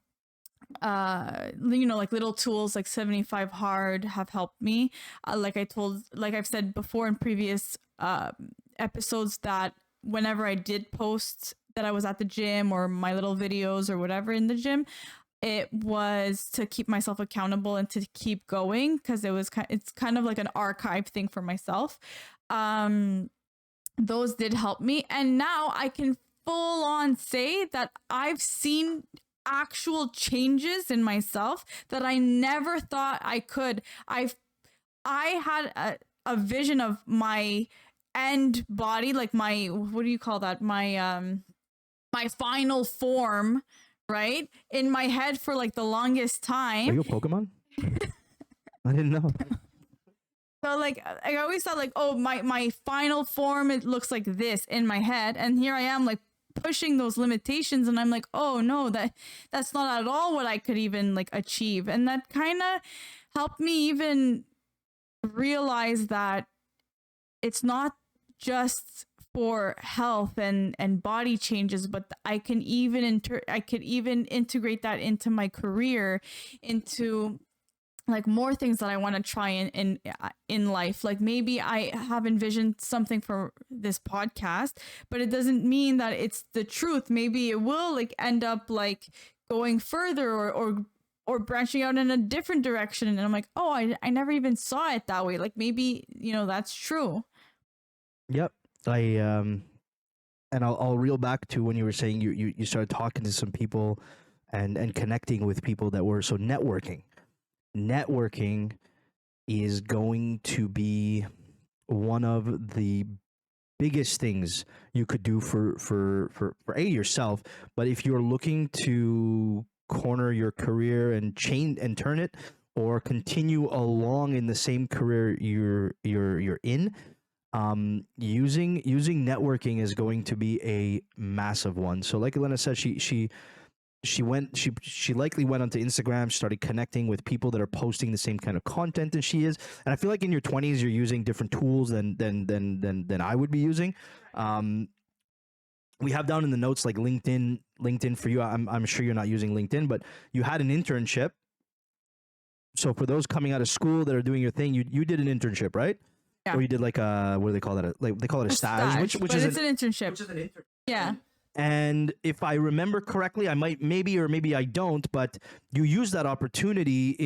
little tools like 75 hard have helped me. Like I've said before in previous episodes, that whenever I did post that I was at the gym or my little videos or whatever in the gym, it was to keep myself accountable and to keep going, because it's kind of like an archive thing for myself. Those did help me, and now I can full on say that I've seen actual changes in myself that I never thought I could. I had a vision of my end body, like my, what do you call that? My final form, right? In my head for like the longest time. Are you a Pokemon? I didn't know. So like I always thought like, oh, my final form, it looks like this in my head, and here I am like pushing those limitations, and I'm like, oh no, that's not at all what I could even like achieve. And that kind of helped me even realize that it's not just for health and body changes, but I can even I could even integrate that into my career, into like more things that I want to try in life. Like maybe I have envisioned something for this podcast, but it doesn't mean that it's the truth. Maybe it will like end up like going further or branching out in a different direction. And I'm like, oh, I never even saw it that way. Like maybe, you know, that's true. Yep. And I'll reel back to when you were saying you started talking to some people and connecting with people that were so networking. Networking is going to be one of the biggest things you could do for yourself, but if you're looking to corner your career and change and turn it, or continue along in the same career you're in, using networking is going to be a massive one. So like Elena said, she likely went onto Instagram, started connecting with people that are posting the same kind of content as she is. And I feel like in your 20s you're using different tools than I would be using. We have down in the notes like LinkedIn for you. I'm sure you're not using LinkedIn, but you had an internship. So for those coming out of school that are doing your thing, you did an internship, right? Yeah. Or you did like what do they call that? Like they call it a stage, which but is it's an internship. Which is an internship. Yeah. And if I remember correctly, I might maybe I don't, but you used that opportunity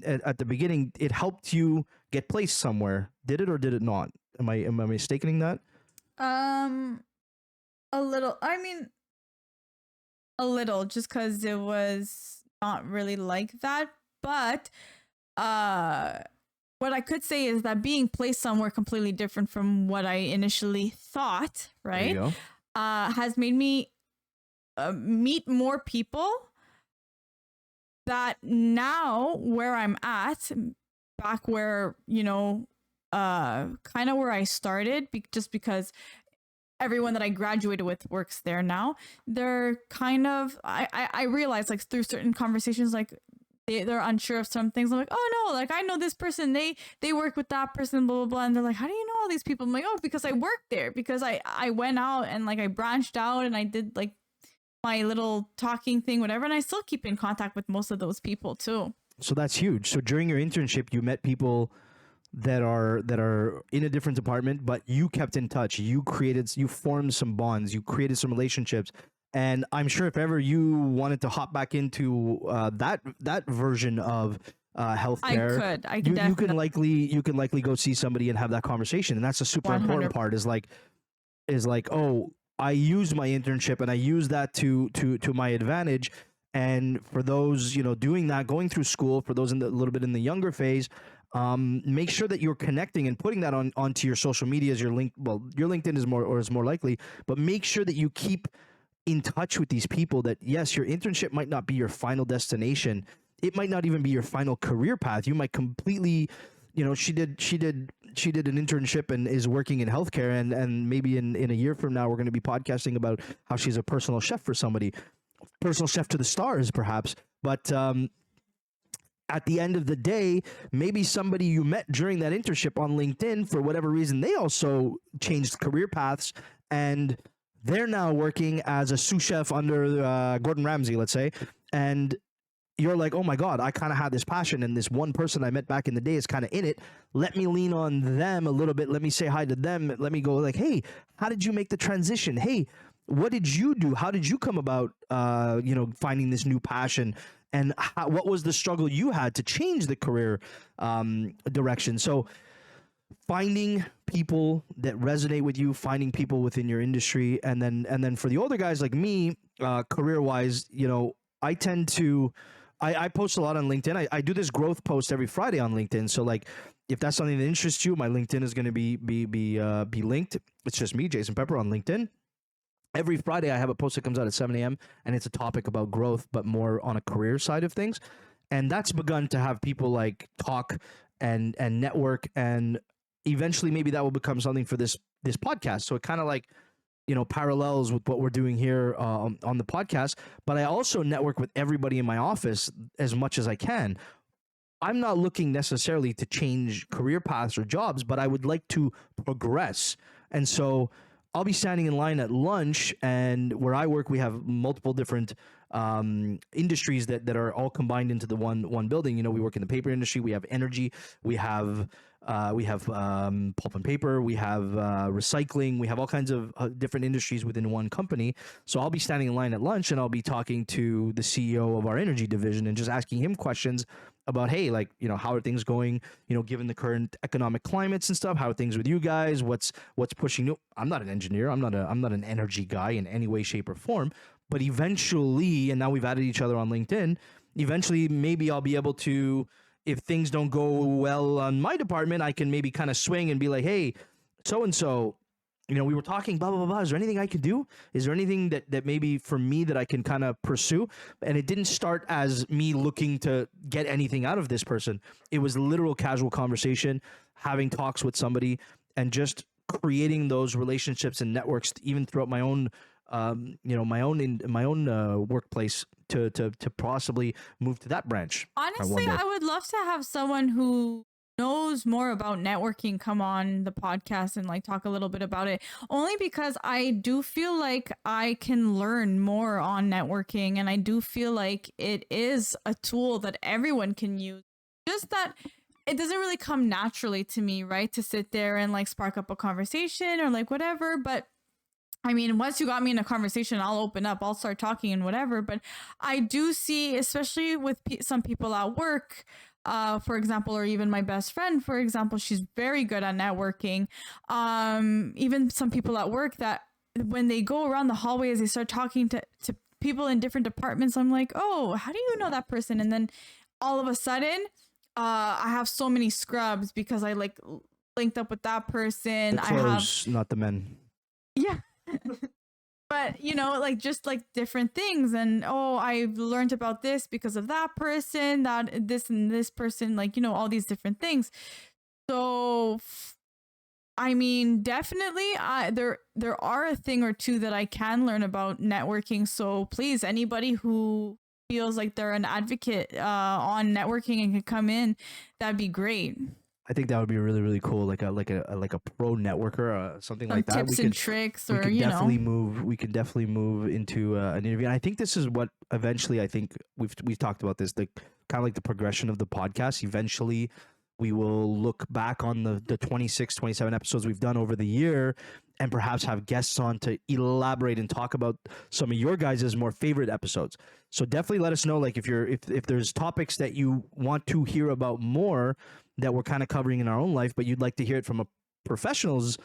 at the beginning. It helped you get placed somewhere. Did it or did it not? Am I mistaking that? A little. I mean, a little, just because it was not really like that. But what I could say is that being placed somewhere completely different from what I initially thought, right? There you go. Has made me meet more people that now where I'm at, back where, you know, kind of where I started, just because everyone that I graduated with works there now. They're kind of, I realized like through certain conversations, like they're unsure of some things. I'm like, oh no, like I know this person, they work with that person, blah blah blah, and they're like, how do you know all these people? I'm like, oh, because I worked there, because I went out and like I branched out and I did like my little talking thing, whatever, and I still keep in contact with most of those people too. So that's huge. So during your internship, you met people that are in a different department, but you kept in touch. You formed some bonds. You created some relationships. And I'm sure if ever you wanted to hop back into that version of healthcare, you can likely go see somebody and have that conversation. And that's a super 100. Important part. Is like, oh, I used my internship and I used that to my advantage. And for those, you know, doing that, going through school, for those a little bit in the younger phase, make sure that you're connecting and putting that onto your social medias. Your LinkedIn is more likely, but make sure that you keep in touch with these people. That yes, your internship might not be your final destination. It might not even be your final career path. You might completely, you know, she did an internship and is working in healthcare, and maybe in a year from now we're going to be podcasting about how she's a personal chef for somebody, personal chef to the stars perhaps. But at the end of the day, maybe somebody you met during that internship on LinkedIn, for whatever reason, they also changed career paths and they're now working as a sous chef under Gordon Ramsay, let's say. And you're like, oh my God, I kind of had this passion, and this one person I met back in the day is kind of in it. Let me lean on them a little bit. Let me say hi to them. Let me go like, hey, how did you make the transition? Hey, what did you do? How did you come about, finding this new passion? And what was the struggle you had to change the career direction? So finding people that resonate with you, finding people within your industry, and then for the older guys like me, career-wise, you know, I tend to, I post a lot on LinkedIn. I do this growth post every Friday on LinkedIn. So like, if that's something that interests you, my LinkedIn is going to be linked. It's just me, Jason Pepper, on LinkedIn. Every Friday, I have a post that comes out at 7 a.m. and it's a topic about growth, but more on a career side of things. And that's begun to have people like talk and network, and eventually maybe that will become something for this podcast. So it kind of like, you know, parallels with what we're doing here on the podcast. But I also network with everybody in my office as much as I can. I'm not looking necessarily to change career paths or jobs, but I would like to progress. And so I'll be standing in line at lunch, and where I work, we have multiple different industries that are all combined into the one building. We work in the paper industry, we have energy, we have pulp and paper, we have recycling, we have all kinds of different industries within one company. So I'll be standing in line at lunch, and I'll be talking to the CEO of our energy division and just asking him questions about, hey, like, how are things going, given the current economic climates and stuff, how are things with you guys, what's pushing you. I'm not an engineer, I'm not an energy guy in any way, shape, or form, but eventually, and now we've added each other on LinkedIn, eventually maybe I'll be able to, if things don't go well on my department, I can maybe kind of swing and be like, hey, so and so, we were talking, blah, blah, blah, blah. Is there anything I can do? Is there anything that maybe for me that I can kind of pursue? And it didn't start as me looking to get anything out of this person. It was literal casual conversation, having talks with somebody, and just creating those relationships and networks, even throughout my own, my own workplace, to possibly move to that branch. Honestly, I would love to have someone who knows more about networking come on the podcast and like talk a little bit about it, only because I do feel like I can learn more on networking, and I do feel like it is a tool that everyone can use, just that it doesn't really come naturally to me, right, to sit there and like spark up a conversation or like whatever. But I mean, once you got me in a conversation, I'll open up, I'll start talking and whatever. But I do see, especially with some people at work, for example, or even my best friend, for example, she's very good at networking. Even some people at work that when they go around the hallways, they start talking to people in different departments. I'm like, oh, how do you know that person? And then all of a sudden, I have so many scrubs because I like linked up with that person. The clothes, not the men. Yeah. But like just like different things, and I've learned about this because of that person, that this and this person, like all these different things. So I mean, definitely there are a thing or two that I can learn about networking. So please, anybody who feels like they're an advocate on networking and can come in, that'd be great. I think that would be really, really cool, like a pro networker, something like that. Tips and tricks, or we can definitely move into an interview. And I think this is what eventually, I think we've talked about this, the kind of like the progression of the podcast. Eventually, we will look back on the 26, 27 episodes we've done over the year, and perhaps have guests on to elaborate and talk about some of your guys' more favorite episodes. So definitely let us know, like if there's topics that you want to hear about more that we're kind of covering in our own life, but you'd like to hear it from a professional's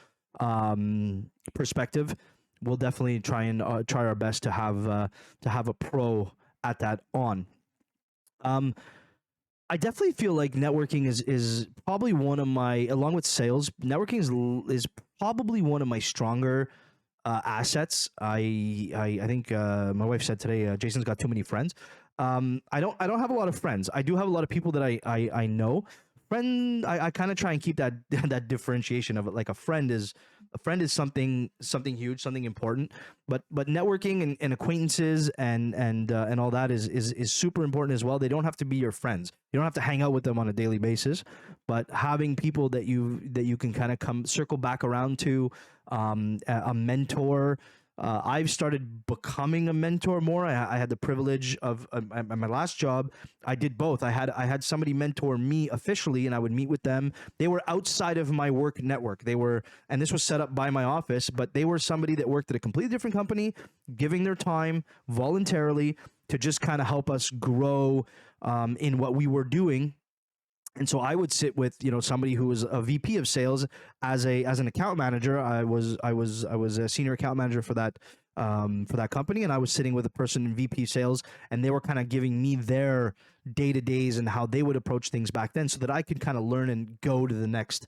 perspective. We'll definitely try our best to have a pro at that on. I definitely feel like networking is probably one of my, along with sales, networking is probably one of my stronger assets. I think my wife said today, Jason's got too many friends. I don't have a lot of friends. I do have a lot of people that I know. Friend, I kind of try and keep that differentiation of it. Like a friend is something huge, something important. But networking and acquaintances and all that is super important as well. They don't have to be your friends. You don't have to hang out with them on a daily basis, but having people that you can kind of circle back around to, a mentor. I've started becoming a mentor more. I had the privilege of at my last job. I did both. I had somebody mentor me officially, and I would meet with them. They were outside of my work network. And this was set up by my office, but they were somebody that worked at a completely different company, giving their time voluntarily to just kind of help us grow in what we were doing. And so I would sit with, somebody who was a VP of sales as an account manager. I was a senior account manager for that company, and I was sitting with a person in VP sales, and they were kind of giving me their day-to-days and how they would approach things back then, so that I could kind of learn and go to the next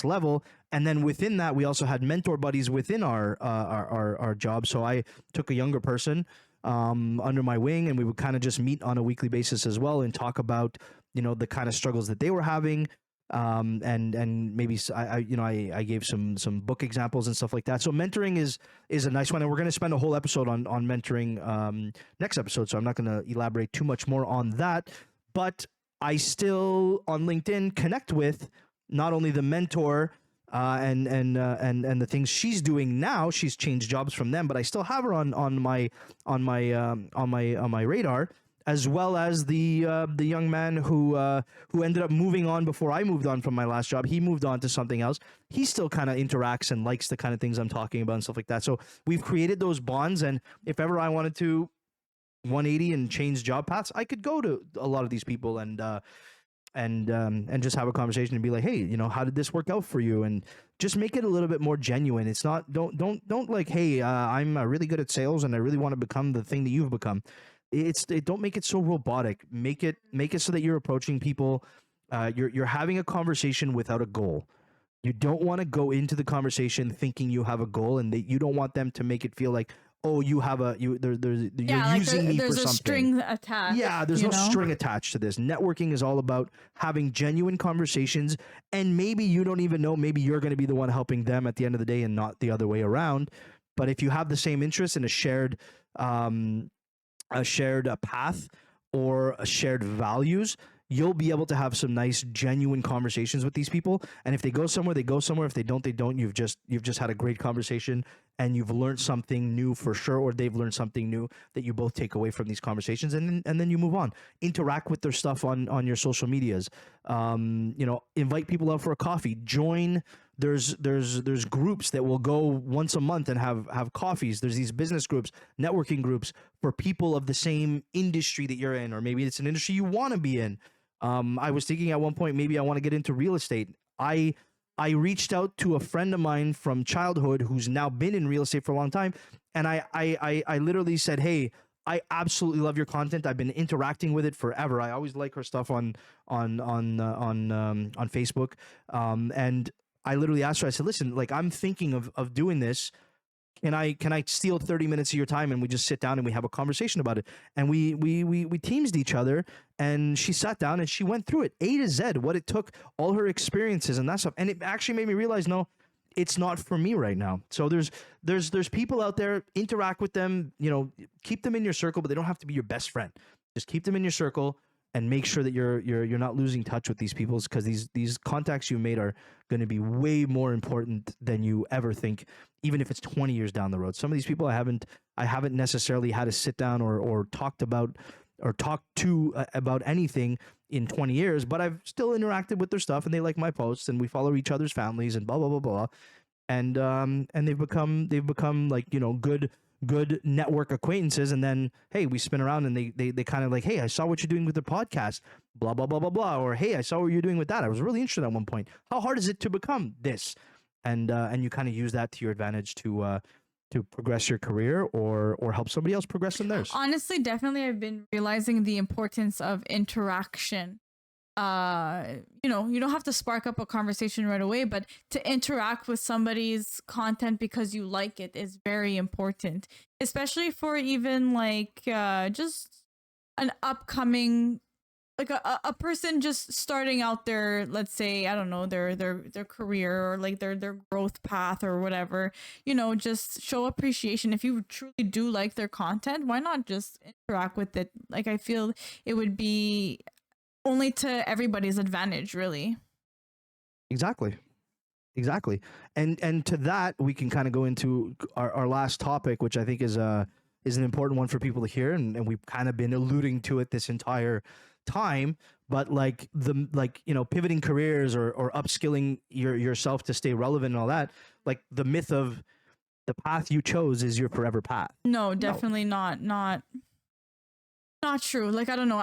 level. And then within that, we also had mentor buddies within our job. So I took a younger person under my wing, and we would kind of just meet on a weekly basis as well and talk about the kind of struggles that they were having, and maybe I gave some book examples and stuff like that. So mentoring is a nice one, and we're going to spend a whole episode on mentoring next episode, so I'm not going to elaborate too much more on that. But I still on LinkedIn connect with not only the mentor and the things she's doing now. She's changed jobs from them, but I still have her on my radar, as well as the young man who ended up moving on before I moved on from my last job. He moved on to something else. He still kind of interacts and likes the kind of things I'm talking about and stuff like that. So we've created those bonds, and if ever I wanted to 180 and change job paths, I could go to a lot of these people and just have a conversation and be like, hey, you know, how did this work out for you? And just make it a little bit more genuine. It's not, don't like, hey, I'm really good at sales and I really want to become the thing that you've become. Don't make it so robotic. Make it so that you're approaching people. You're having a conversation without a goal. You don't want to go into the conversation thinking you have a goal, and that you don't want them to make it feel like, oh, you have you're like using me for something. There's a string attached. Yeah, there's no string attached to this. Networking is all about having genuine conversations, and maybe you don't even know, maybe you're going to be the one helping them at the end of the day and not the other way around. But if you have the same interest in a shared path or a shared values, you'll be able to have some nice, genuine conversations with these people. And if they go somewhere, they go somewhere. If they don't, they don't. You've just had a great conversation, and you've learned something new for sure, or they've learned something new that you both take away from these conversations, and then you move on. Interact with their stuff on your social medias. Invite people out for a coffee. Join. There's groups that will go once a month and have coffees. There's these business groups, networking groups for people of the same industry that you're in, or maybe it's an industry you want to be in. I was thinking at one point, maybe I want to get into real estate. I reached out to a friend of mine from childhood who's now been in real estate for a long time, and I literally said, hey, I absolutely love your content. I've been interacting with it forever. I always like her stuff on Facebook, and I literally asked her, I said, listen, like, I'm thinking of doing this. Can I steal 30 minutes of your time, and we just sit down and we have a conversation about it? And we teamsed each other, and she sat down and she went through it A to Z, what it took, all her experiences and that stuff. And it actually made me realize, no, it's not for me right now. So there's people out there, interact with them, keep them in your circle, but they don't have to be your best friend. Just keep them in your circle, and make sure that you're not losing touch with these people, because these contacts you made are going to be way more important than you ever think, even if it's 20 years down the road. Some of these people I haven't necessarily had to sit down or talked about or talked to about anything in 20 years, but I've still interacted with their stuff, and they like my posts, and we follow each other's families and blah blah blah blah, and they've become like, good network acquaintances. And then, hey, we spin around and they kind of like, hey, I saw what you're doing with the podcast, blah blah blah blah blah, or hey, I saw what you're doing with that. I was really interested at one point. How hard is it to become this? And you kind of use that to your advantage to progress your career or help somebody else progress in theirs. Honestly, definitely, I've been realizing the importance of interaction. You don't have to spark up a conversation right away, but to interact with somebody's content because you like it is very important, especially for even like just an upcoming, like a person just starting out their, let's say, I don't know, their career, or like their growth path or whatever. Just show appreciation. If you truly do like their content, why not just interact with it? Like, I feel it would be only to everybody's advantage, really. Exactly. And to that, we can kind of go into our last topic, which I think is an important one for people to hear, and we've kind of been alluding to it this entire time. But like pivoting careers or upskilling yourself to stay relevant and all that, like the myth of the path you chose is your forever path. No, definitely not true. Like, I don't know.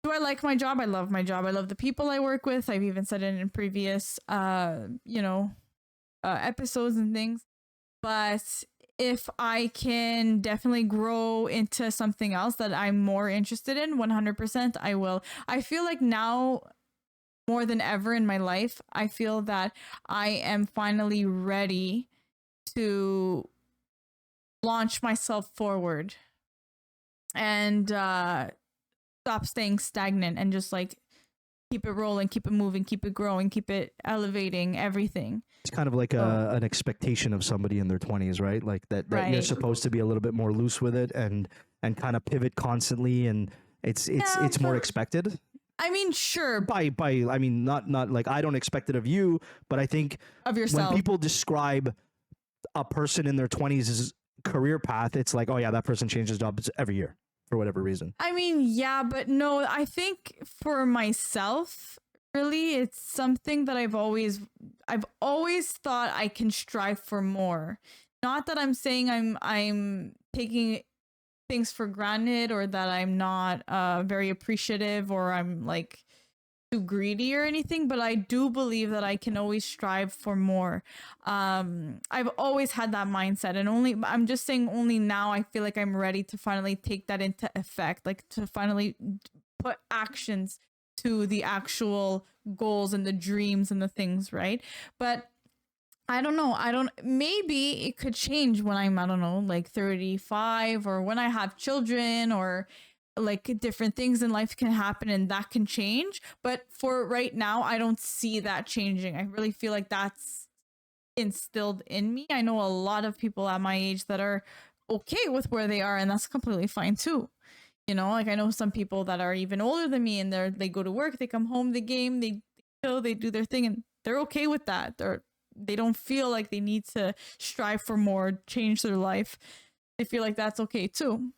Do I like my job? I love my job. I love the people I work with. I've even said it in previous, episodes and things. But if I can definitely grow into something else that I'm more interested in, 100%, I will. I feel like now, more than ever in my life, I feel that I am finally ready to launch myself forward and stop staying stagnant and just like keep it rolling, keep it moving, keep it growing, keep it elevating, everything. It's kind of like an expectation of somebody in their 20s, right? Like that Right. You're supposed to be a little bit more loose with it and kind of pivot constantly and It's more expected. I mean, sure. I mean, not like I don't expect it of you, but I think Of yourself. when people describe a person in their 20s' career path, it's like, oh yeah, that person changes jobs every year for whatever reason. I mean, yeah, but no, I think for myself, really, it's something that I've always thought I can strive for more. Not that I'm saying I'm taking things for granted, or that I'm not very appreciative, or I'm like too greedy or anything, but I do believe that I can always strive for more. I've always had that mindset, and I'm just saying only now I feel like I'm ready to finally take that into effect, like to finally put actions to the actual goals and the dreams and the things, right? But I don't know. Maybe it could change when I'm, I don't know, like 35, or when I have children, or like different things in life can happen and that can change. But for right now, I don't see that changing. I really feel like that's instilled in me. I know a lot of people at my age that are okay with where they are, and that's completely fine too. You know, like I know some people that are even older than me, and they go to work, they come home, they game, they chill, they do their thing, and they're okay with that. They don't feel like they need to strive for more, change their life. They feel like that's okay too.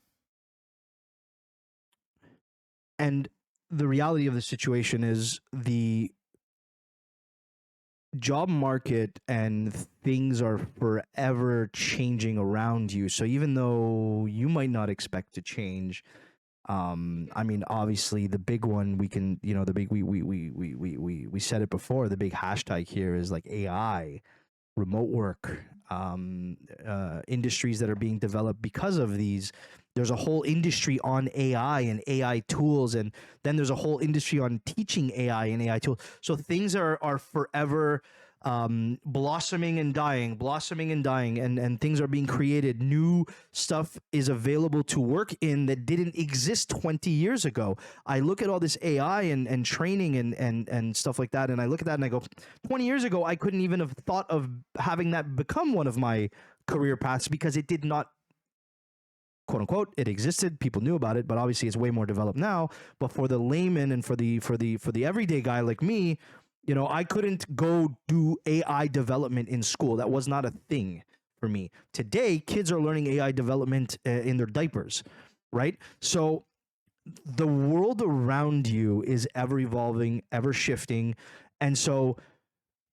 And the reality of the situation is the job market and things are forever changing around you. So even though you might not expect to change, I mean, obviously the big one we can, the big we said it before, the big hashtag here is like AI, remote work, industries that are being developed because of these. There's a whole industry on AI and AI tools, and then there's a whole industry on teaching AI and AI tools. So things are forever blossoming and dying, and things are being created. New stuff is available to work in that didn't exist 20 years ago. I look at all this AI and training and stuff like that, and I look at that and I go, 20 years ago, I couldn't even have thought of having that become one of my career paths, because it did not, quote unquote, it existed, people knew about it, but obviously it's way more developed now. But for the layman and for the everyday guy like me, I couldn't go do AI development in school. That was not a thing for me. Today, kids are learning AI development in their diapers, right? So the world around you is ever evolving, ever shifting, and so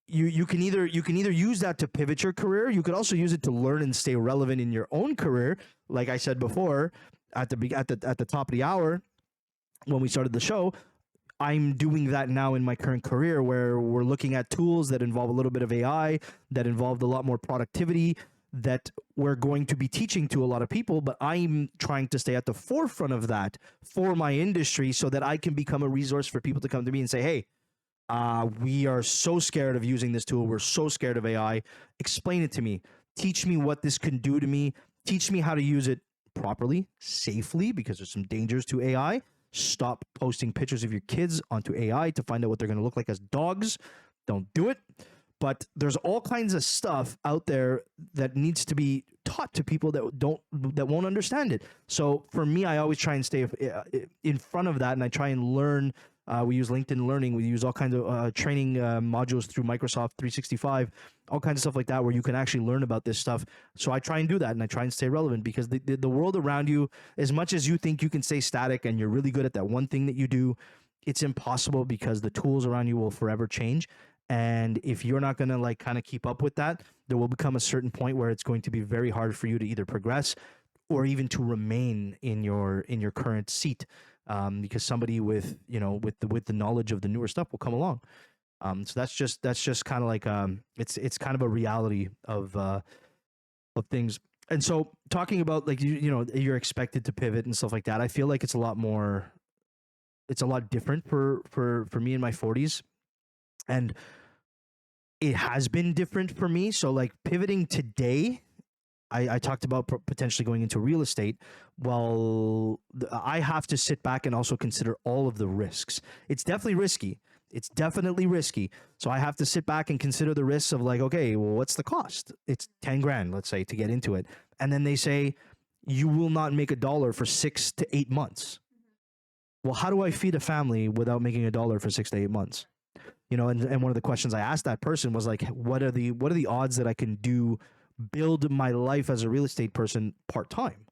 you can either use that to pivot your career. You could also use it to learn and stay relevant in your own career. Like I said before, at the top of the hour when we started the show, I'm doing that now in my current career, where we're looking at tools that involve a little bit of AI, that involved a lot more productivity, that we're going to be teaching to a lot of people. But I'm trying to stay at the forefront of that for my industry, so that I can become a resource for people to come to me and say, hey, we are so scared of using this tool. We're so scared of AI. Explain it to me. Teach me what this can do to me. Teach me how to use it properly, safely, because there's some dangers to AI. Stop posting pictures of your kids onto AI to find out what they're going to look like as dogs. Don't do it. But there's all kinds of stuff out there that needs to be taught to people that won't understand it. So for me, I always try and stay in front of that, and I try and learn. We use LinkedIn Learning. We use all kinds of training modules through Microsoft 365, all kinds of stuff like that, where you can actually learn about this stuff. So I try and do that, and I try and stay relevant, because the world around you, as much as you think you can stay static and you're really good at that one thing that you do, it's impossible, because the tools around you will forever change. And if you're not going to like kind of keep up with that, there will become a certain point where it's going to be very hard for you to either progress or even to remain in your current seat. Because somebody with the knowledge of the newer stuff will come along. So that's just kind of like it's kind of a reality of things. And so talking about like you're expected to pivot and stuff like that, I feel like it's a lot different for me in my 40s, and it has been different for me. So like pivoting today, I talked about potentially going into real estate. Well, I have to sit back and also consider all of the risks. It's definitely risky. So I have to sit back and consider the risks of like, okay, well, what's the cost? It's 10 grand, let's say, to get into it. And then they say, you will not make $1 for 6 to 8 months. well, how do I feed a family without making $1 for 6 to 8 months? And one of the questions I asked that person was like, what are the odds that I can build my life as a real estate person part-time?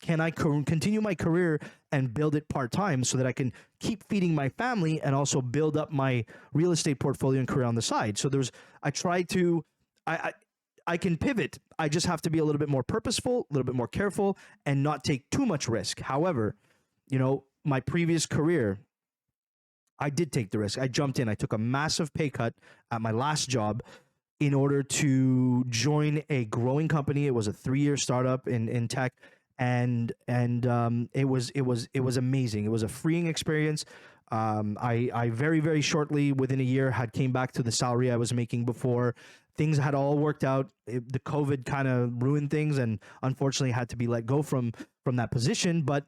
Can I continue my career and build it part-time so that I can keep feeding my family and also build up my real estate portfolio and career on the side? So I can pivot. I just have to be a little bit more purposeful, a little bit more careful, and not take too much risk. However, my previous career, I did take the risk. I jumped in. I took a massive pay cut at my last job in order to join a growing company. It was a 3-year startup in tech, and it was amazing. It was a freeing experience. I very, very shortly, within a year, had came back to the salary I was making before. Things had all worked out. The COVID kind of ruined things, and unfortunately had to be let go from that position. But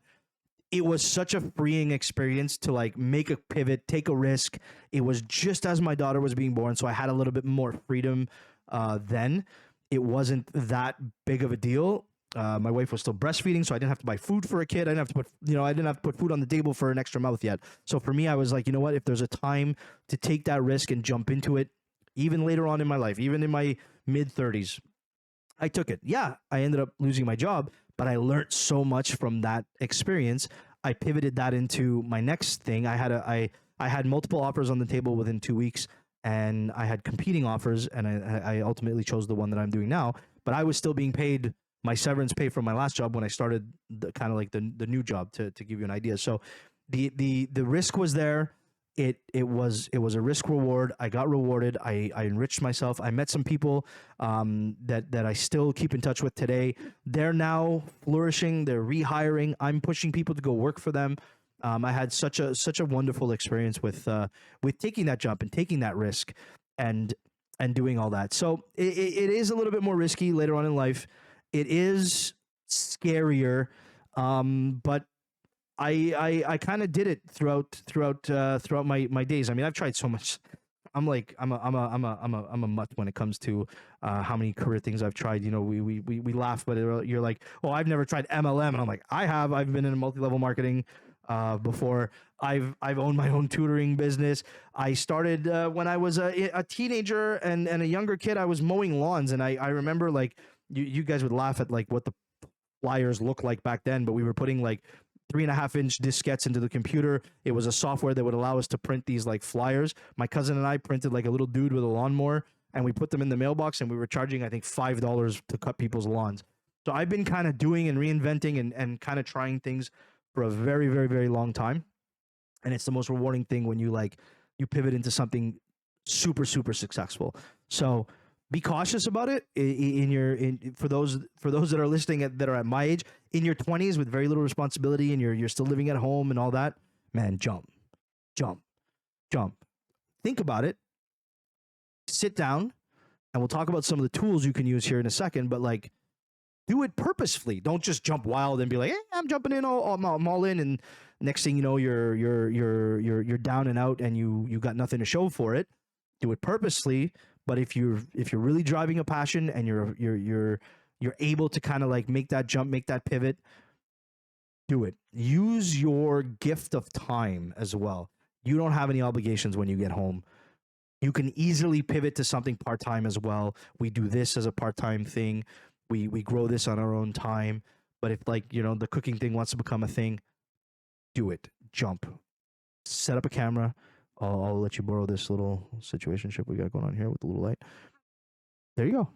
it was such a freeing experience to like make a pivot, take a risk. It was just as my daughter was being born, so I had a little bit more freedom then. It wasn't that big of a deal. My wife was still breastfeeding, so I didn't have to buy food for a kid. I didn't have to put food on the table for an extra mouth yet. So for me, I was like, you know what? If there's a time to take that risk and jump into it, even later on in my life, even in my mid-30s, I took it. Yeah, I ended up losing my job, but I learned so much from that experience. I pivoted that into my next thing. I had multiple offers on the table within 2 weeks, and I had competing offers, and I ultimately chose the one that I'm doing now. But I was still being paid my severance pay from my last job when I started the new job, to give you an idea. So the risk was there. It was a risk reward. I got rewarded. I enriched myself. I met some people that I still keep in touch with today. They're now flourishing. They're rehiring. I'm pushing people to go work for them. I had such a wonderful experience with taking that jump and taking that risk and doing all that. So it is a little bit more risky later on in life. It is scarier, but I kind of did it throughout my days. I mean, I've tried so much. I'm a mutt when it comes to how many career things I've tried. We laugh, but you're like, oh, I've never tried MLM, and I'm like, I have. I've been in multi-level marketing before. I've owned my own tutoring business. I started when I was a teenager and a younger kid. I was mowing lawns, and I remember like you guys would laugh at like what the flyers looked like back then, but we were putting like 3.5-inch diskettes into the computer. It was a software that would allow us to print these like flyers. My cousin and I printed like a little dude with a lawnmower, and we put them in the mailbox, and we were charging, I think, $5 to cut people's lawns. So I've been kind of doing and reinventing and kind of trying things for a very, very, very long time. And it's the most rewarding thing when you pivot into something super, super successful. So be cautious about it for those that are listening that are at my age, in your 20s with very little responsibility, and you're still living at home and all that. Man, jump. Think about it. Sit down, and we'll talk about some of the tools you can use here in a second. But like, do it purposefully. Don't just jump wild and be like, "Hey, I'm jumping in, I'm all in," and next thing you know, you're down and out, and you got nothing to show for it. Do it purposely. But if you're really driving a passion and you're able to kind of like make that jump, make that pivot, do it. Use your gift of time as well. You don't have any obligations when you get home. You can easily pivot to something part-time as well. We do this as a part-time thing. We grow this on our own time. But if the cooking thing wants to become a thing, do it. Jump. Set up a camera. I'll let you borrow this little situationship we got going on here with the little light. There you go.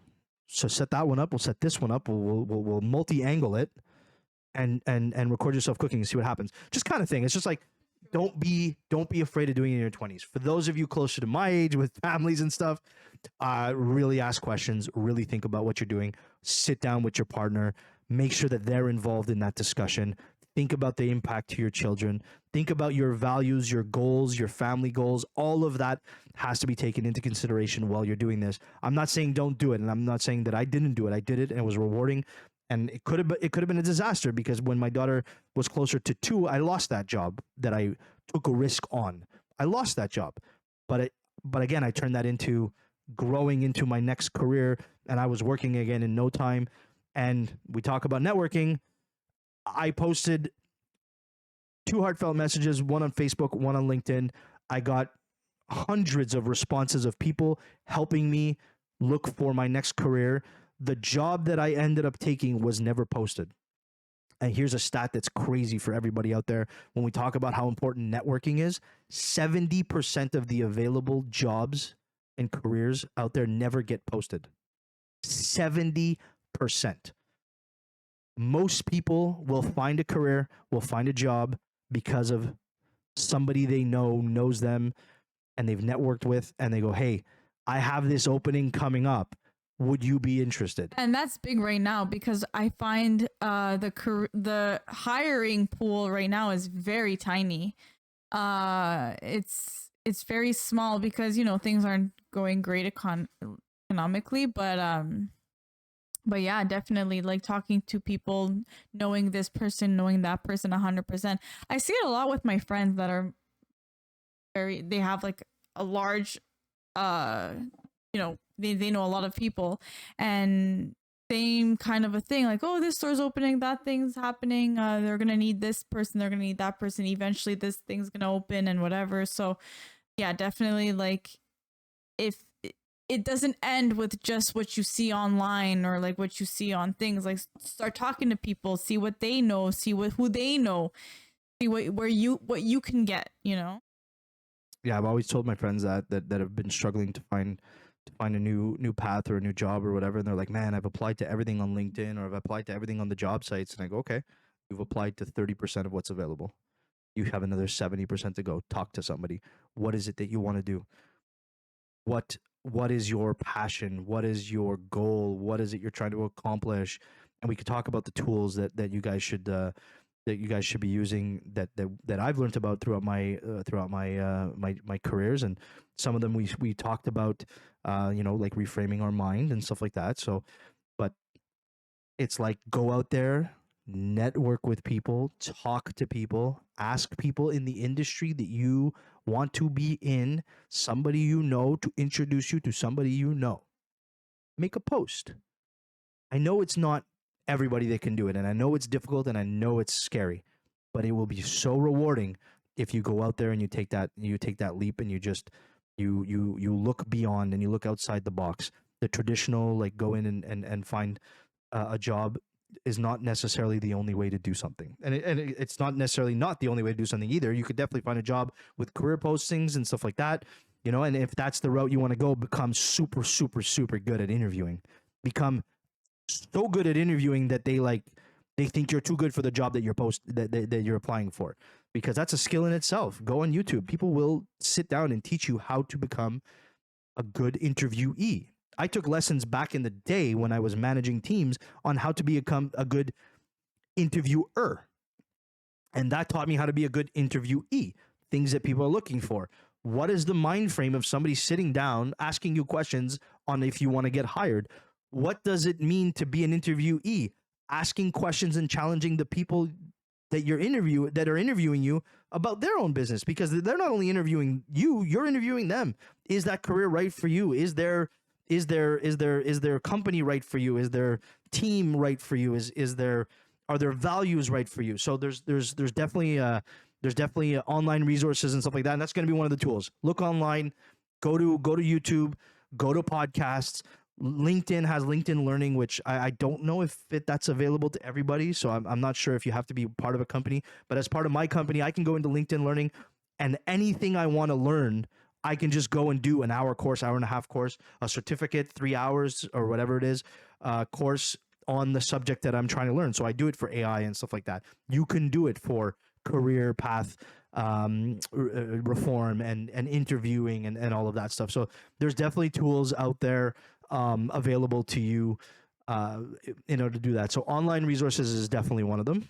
So set that one up. We'll set this one up. We'll multi-angle it and record yourself cooking and see what happens. Just kind of thing. It's just like, don't be afraid of doing it in your 20s. For those of you closer to my age with families and stuff, really ask questions. Really think about what you're doing. Sit down with your partner. Make sure that they're involved in that discussion. Think about the impact to your children. Think about your values, your goals, your family goals. All of that has to be taken into consideration while you're doing this. I'm not saying don't do it, and I'm not saying that I didn't do it. I did it, and it was rewarding. And it could have been a disaster, because when my daughter was closer to 2, I lost that job that I took a risk on. I lost that job, but again, I turned that into growing into my next career, and I was working again in no time. And we talk about networking. I posted 2 heartfelt messages, one on Facebook, one on LinkedIn. I got hundreds of responses of people helping me look for my next career. The job that I ended up taking was never posted. And here's a stat that's crazy for everybody out there. When we talk about how important networking is, 70% of the available jobs and careers out there never get posted. 70%. Most people will find a career, will find a job because of somebody they know knows them and they've networked with, and they go, hey, I have this opening coming up. Would you be interested? And that's big right now, because I find the hiring pool right now is very tiny. It's very small because, you know, things aren't going great economically, but yeah, definitely, like, talking to people, knowing this person, knowing that person 100%. I see it a lot with my friends that are they have like a large you know, they know a lot of people, and same kind of a thing, like, oh, this store's opening, that thing's happening, they're gonna need this person, they're gonna need that person, eventually this thing's gonna open and whatever. So yeah, definitely, like, if it doesn't end with just what you see online or like what you see on things, like, start talking to people, see what they know, see who they know, see what you can get, you know. Yeah, I've always told my friends that have been struggling to find a new path or a new job or whatever, and they're like, man, I've applied to everything on LinkedIn, or I've applied to everything on the job sites. And I go, okay, you've applied to 30% of what's available. You have another 70% to go. Talk to somebody. What is it that you want to do? What is your passion? What is your goal? What is it you're trying to accomplish? And we could talk about the tools that you guys should be using, that I've learned about throughout my my careers. And some of them we talked about, you know, like reframing our mind and stuff like that. So, but it's like, go out there, network with people, talk to people, ask people in the industry that you want to be in, somebody you know, to introduce you to somebody you know. Make a post. I know it's not everybody that can do it, and I know it's difficult, and I know it's scary, but it will be so rewarding if you go out there and you take that leap, and you just you look beyond, and you look outside the box. The traditional, like, go in and find a job is not necessarily the only way to do something, and it's not necessarily not the only way to do something either. You could definitely find a job with career postings and stuff like that, you know. And if that's the route you want to go, become super good at interviewing. Become so good at interviewing that they think you're too good for the job that that you're applying for, because that's a skill in itself. Go on YouTube. People will sit down and teach you how to become a good interviewee. I took lessons back in the day when I was managing teams on how to become a good interviewer. And that taught me how to be a good interviewee. Things that people are looking for. What is the mind frame of somebody sitting down asking you questions on if you want to get hired? What does it mean to be an interviewee? Asking questions and challenging the people that are interviewing you about their own business, because they're not only interviewing you, you're interviewing them. Is that career right for you? Is their company right for you? Is their team right for you? Are their values right for you? So there's definitely online resources and stuff like that, and that's going to be one of the tools. Look online, go to YouTube, go to podcasts. LinkedIn has LinkedIn Learning, which I don't know if that's available to everybody. So I'm not sure if you have to be part of a company, but as part of my company, I can go into LinkedIn Learning, and anything I want to learn, I can just go and do an hour course, hour and a half course, a certificate, 3 hours or whatever it is, course on the subject that I'm trying to learn. So I do it for AI and stuff like that. You can do it for career path reform and interviewing and all of that stuff. So there's definitely tools out there available to you in order to do that. So online resources is definitely one of them.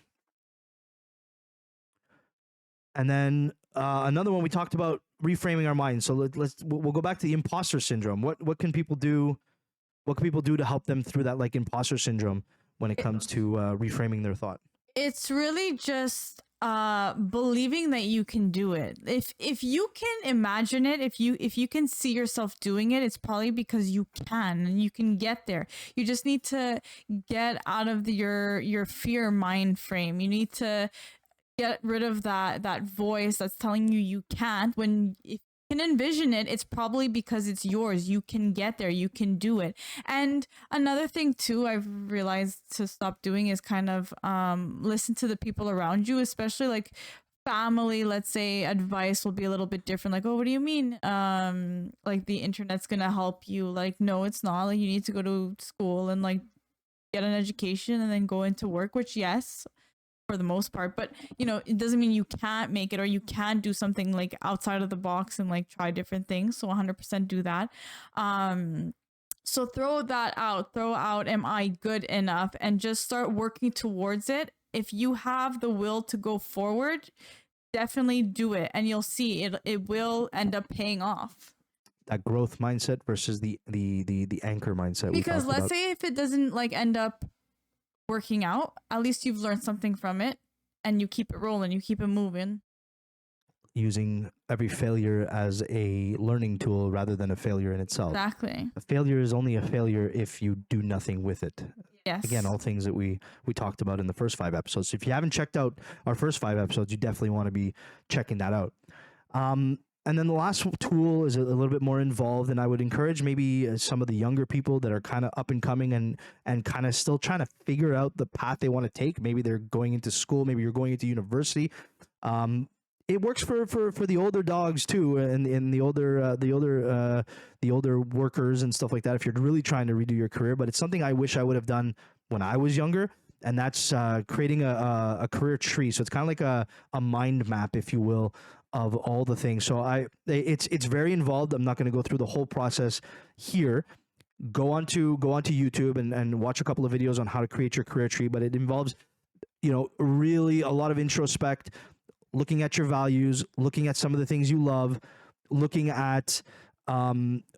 And then another one, we talked about reframing our minds. So we'll go back to the imposter syndrome. What can people do? What can people do to help them through that, like, imposter syndrome when it comes to reframing their thought? It's really just believing that you can do it. If you can imagine it, if you can see yourself doing it, it's probably because you can, and you can get there. You just need to get out of your fear mind frame. You need to get rid of that voice that's telling you can't. When if you can envision it, it's probably because it's yours. You can get there, you can do it. And another thing too I've realized to stop doing is kind of listen to the people around you, especially like family. Let's say advice will be a little bit different, like, oh, what do you mean like the internet's gonna help you? Like, no, it's not. Like, you need to go to school and like get an education and then go into work, which yes, for the most part, but you know, it doesn't mean you can't make it or you can't do something like outside of the box and like try different things. So 100% do that. So throw that out, throw out, am I good enough, and just start working towards it. If you have the will to go forward, definitely do it, and you'll see it will end up paying off. That growth mindset versus the anchor mindset. Because let's say if it doesn't like end up working out, at least you've learned something from it and you keep it rolling, you keep it moving. Using every failure as a learning tool rather than a failure in itself. Exactly. A failure is only a failure if you do nothing with it. Yes. Again, all things that we talked about in the first 5 episodes. So if you haven't checked out our first 5 episodes, you definitely want to be checking that out. And then the last tool is a little bit more involved, and I would encourage maybe some of the younger people that are kind of up and coming and kind of still trying to figure out the path they want to take. Maybe they're going into school, maybe you're going into university. It works for the older dogs too, and the older workers and stuff like that. If you're really trying to redo your career, but it's something I wish I would have done when I was younger, and that's creating a career tree. So it's kind of like a mind map, if you will, of all the things. So it's very involved. I'm not going to go through the whole process here. Go onto YouTube and watch a couple of videos on how to create your career tree. But it involves, really a lot of introspect, looking at your values, looking at some of the things you love, looking at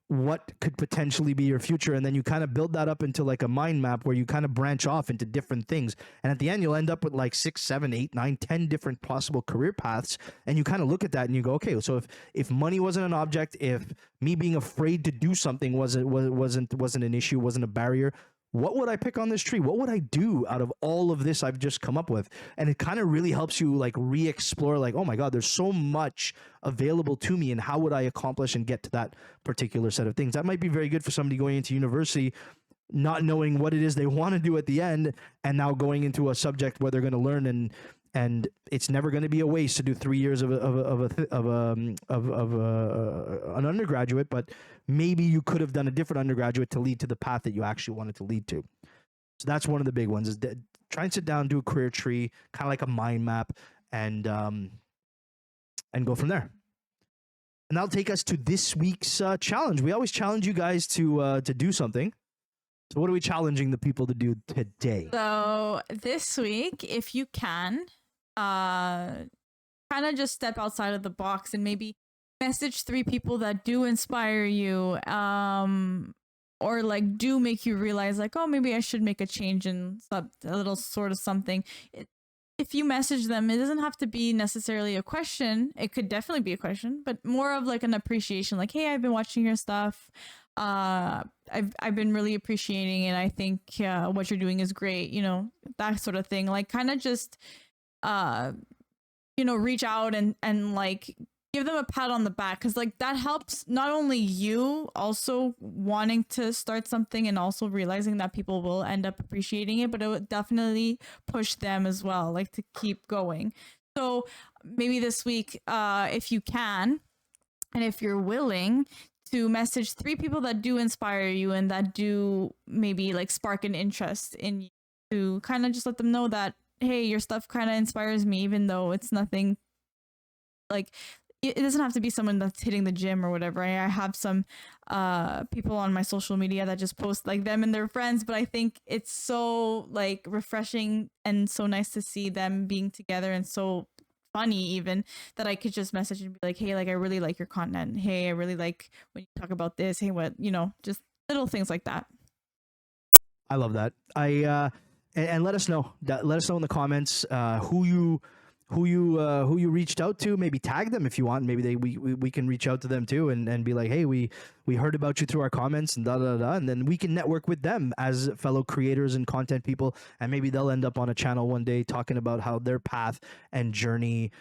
what could potentially be your future, and then you kind of build that up into like a mind map where you kind of branch off into different things, and at the end you'll end up with like 6, 7, 8, 9, 10 different possible career paths, and you kind of look at that and you go, okay, so if money wasn't an object, if me being afraid to do something wasn't an issue, wasn't a barrier, what would I pick on this tree? What would I do out of all of this I've just come up with? And it kind of really helps you like re-explore, like, oh my God, there's so much available to me, and how would I accomplish and get to that particular set of things? That might be very good for somebody going into university, not knowing what it is they want to do at the end, and now going into a subject where they're going to learn, and it's never going to be a waste to do 3 years of an undergraduate, but maybe you could have done a different undergraduate to lead to the path that you actually wanted to lead to. So that's one of the big ones, is try and sit down, do a career tree, kind of like a mind map, and go from there. And that'll take us to this week's challenge. We always challenge you guys to do something. So what are we challenging the people to do today? So this week, if you can, kind of just step outside of the box and maybe message 3 people that do inspire you, or like do make you realize like, oh, maybe I should make a change in a little sort of something. If you message them, it doesn't have to be necessarily a question. It could definitely be a question, but more of like an appreciation, like, hey, I've been watching your stuff. I've been really appreciating it. I think what you're doing is great, that sort of thing. Like, kind of just reach out and like give them a pat on the back, because like that helps not only you also wanting to start something and also realizing that people will end up appreciating it, but it would definitely push them as well, like to keep going. So maybe this week, if you can, and if you're willing, to message 3 people that do inspire you and that do maybe like spark an interest in you, to kind of just let them know that, hey, your stuff kind of inspires me, even though it's nothing like, it doesn't have to be someone that's hitting the gym or whatever. I have some people on my social media that just post like them and their friends, but I think it's so like refreshing and so nice to see them being together, and so funny even, that I could just message and be like, hey, like I really like your content. Hey, I really like when you talk about this. Hey, what, just little things like that. I love that. And let us know. Let us know in the comments who you who you reached out to. Maybe tag them if you want. Maybe we can reach out to them too and be like, hey, we heard about you through our comments and and then we can network with them as fellow creators and content people, and maybe they'll end up on a channel one day talking about how their path and journey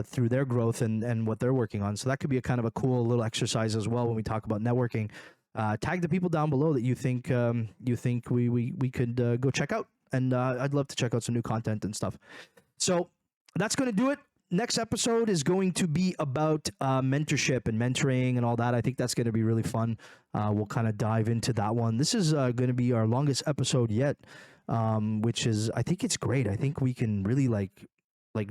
through their growth and what they're working on. So that could be a kind of a cool little exercise as well when we talk about networking. Tag the people down below that you think we could go check out, and I'd love to check out some new content and stuff. So that's going to do it. Next episode is going to be about mentorship and mentoring and all that. I think that's going to be really fun. We'll kind of dive into that one. This is going to be our longest episode yet, which is, I think it's great. I think we can really like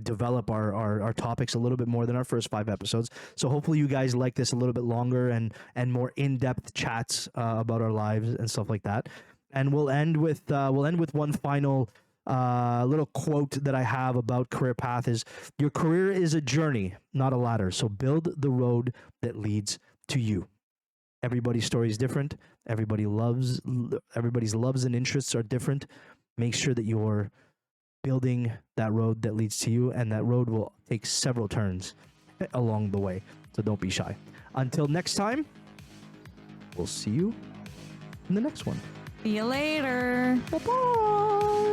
develop our topics a little bit more than our first 5 episodes. So hopefully you guys like this a little bit longer and more in-depth chats about our lives and stuff like that. And we'll end with one final little quote that I have about career path is, your career is a journey, not a ladder. So build the road that leads to you. Everybody's story is different. Everybody's loves and interests are different. Make sure that you're building that road that leads to you, and that road will take several turns along the way. So don't be shy. Until next time, we'll see you in the next one. See you later. Bye-bye.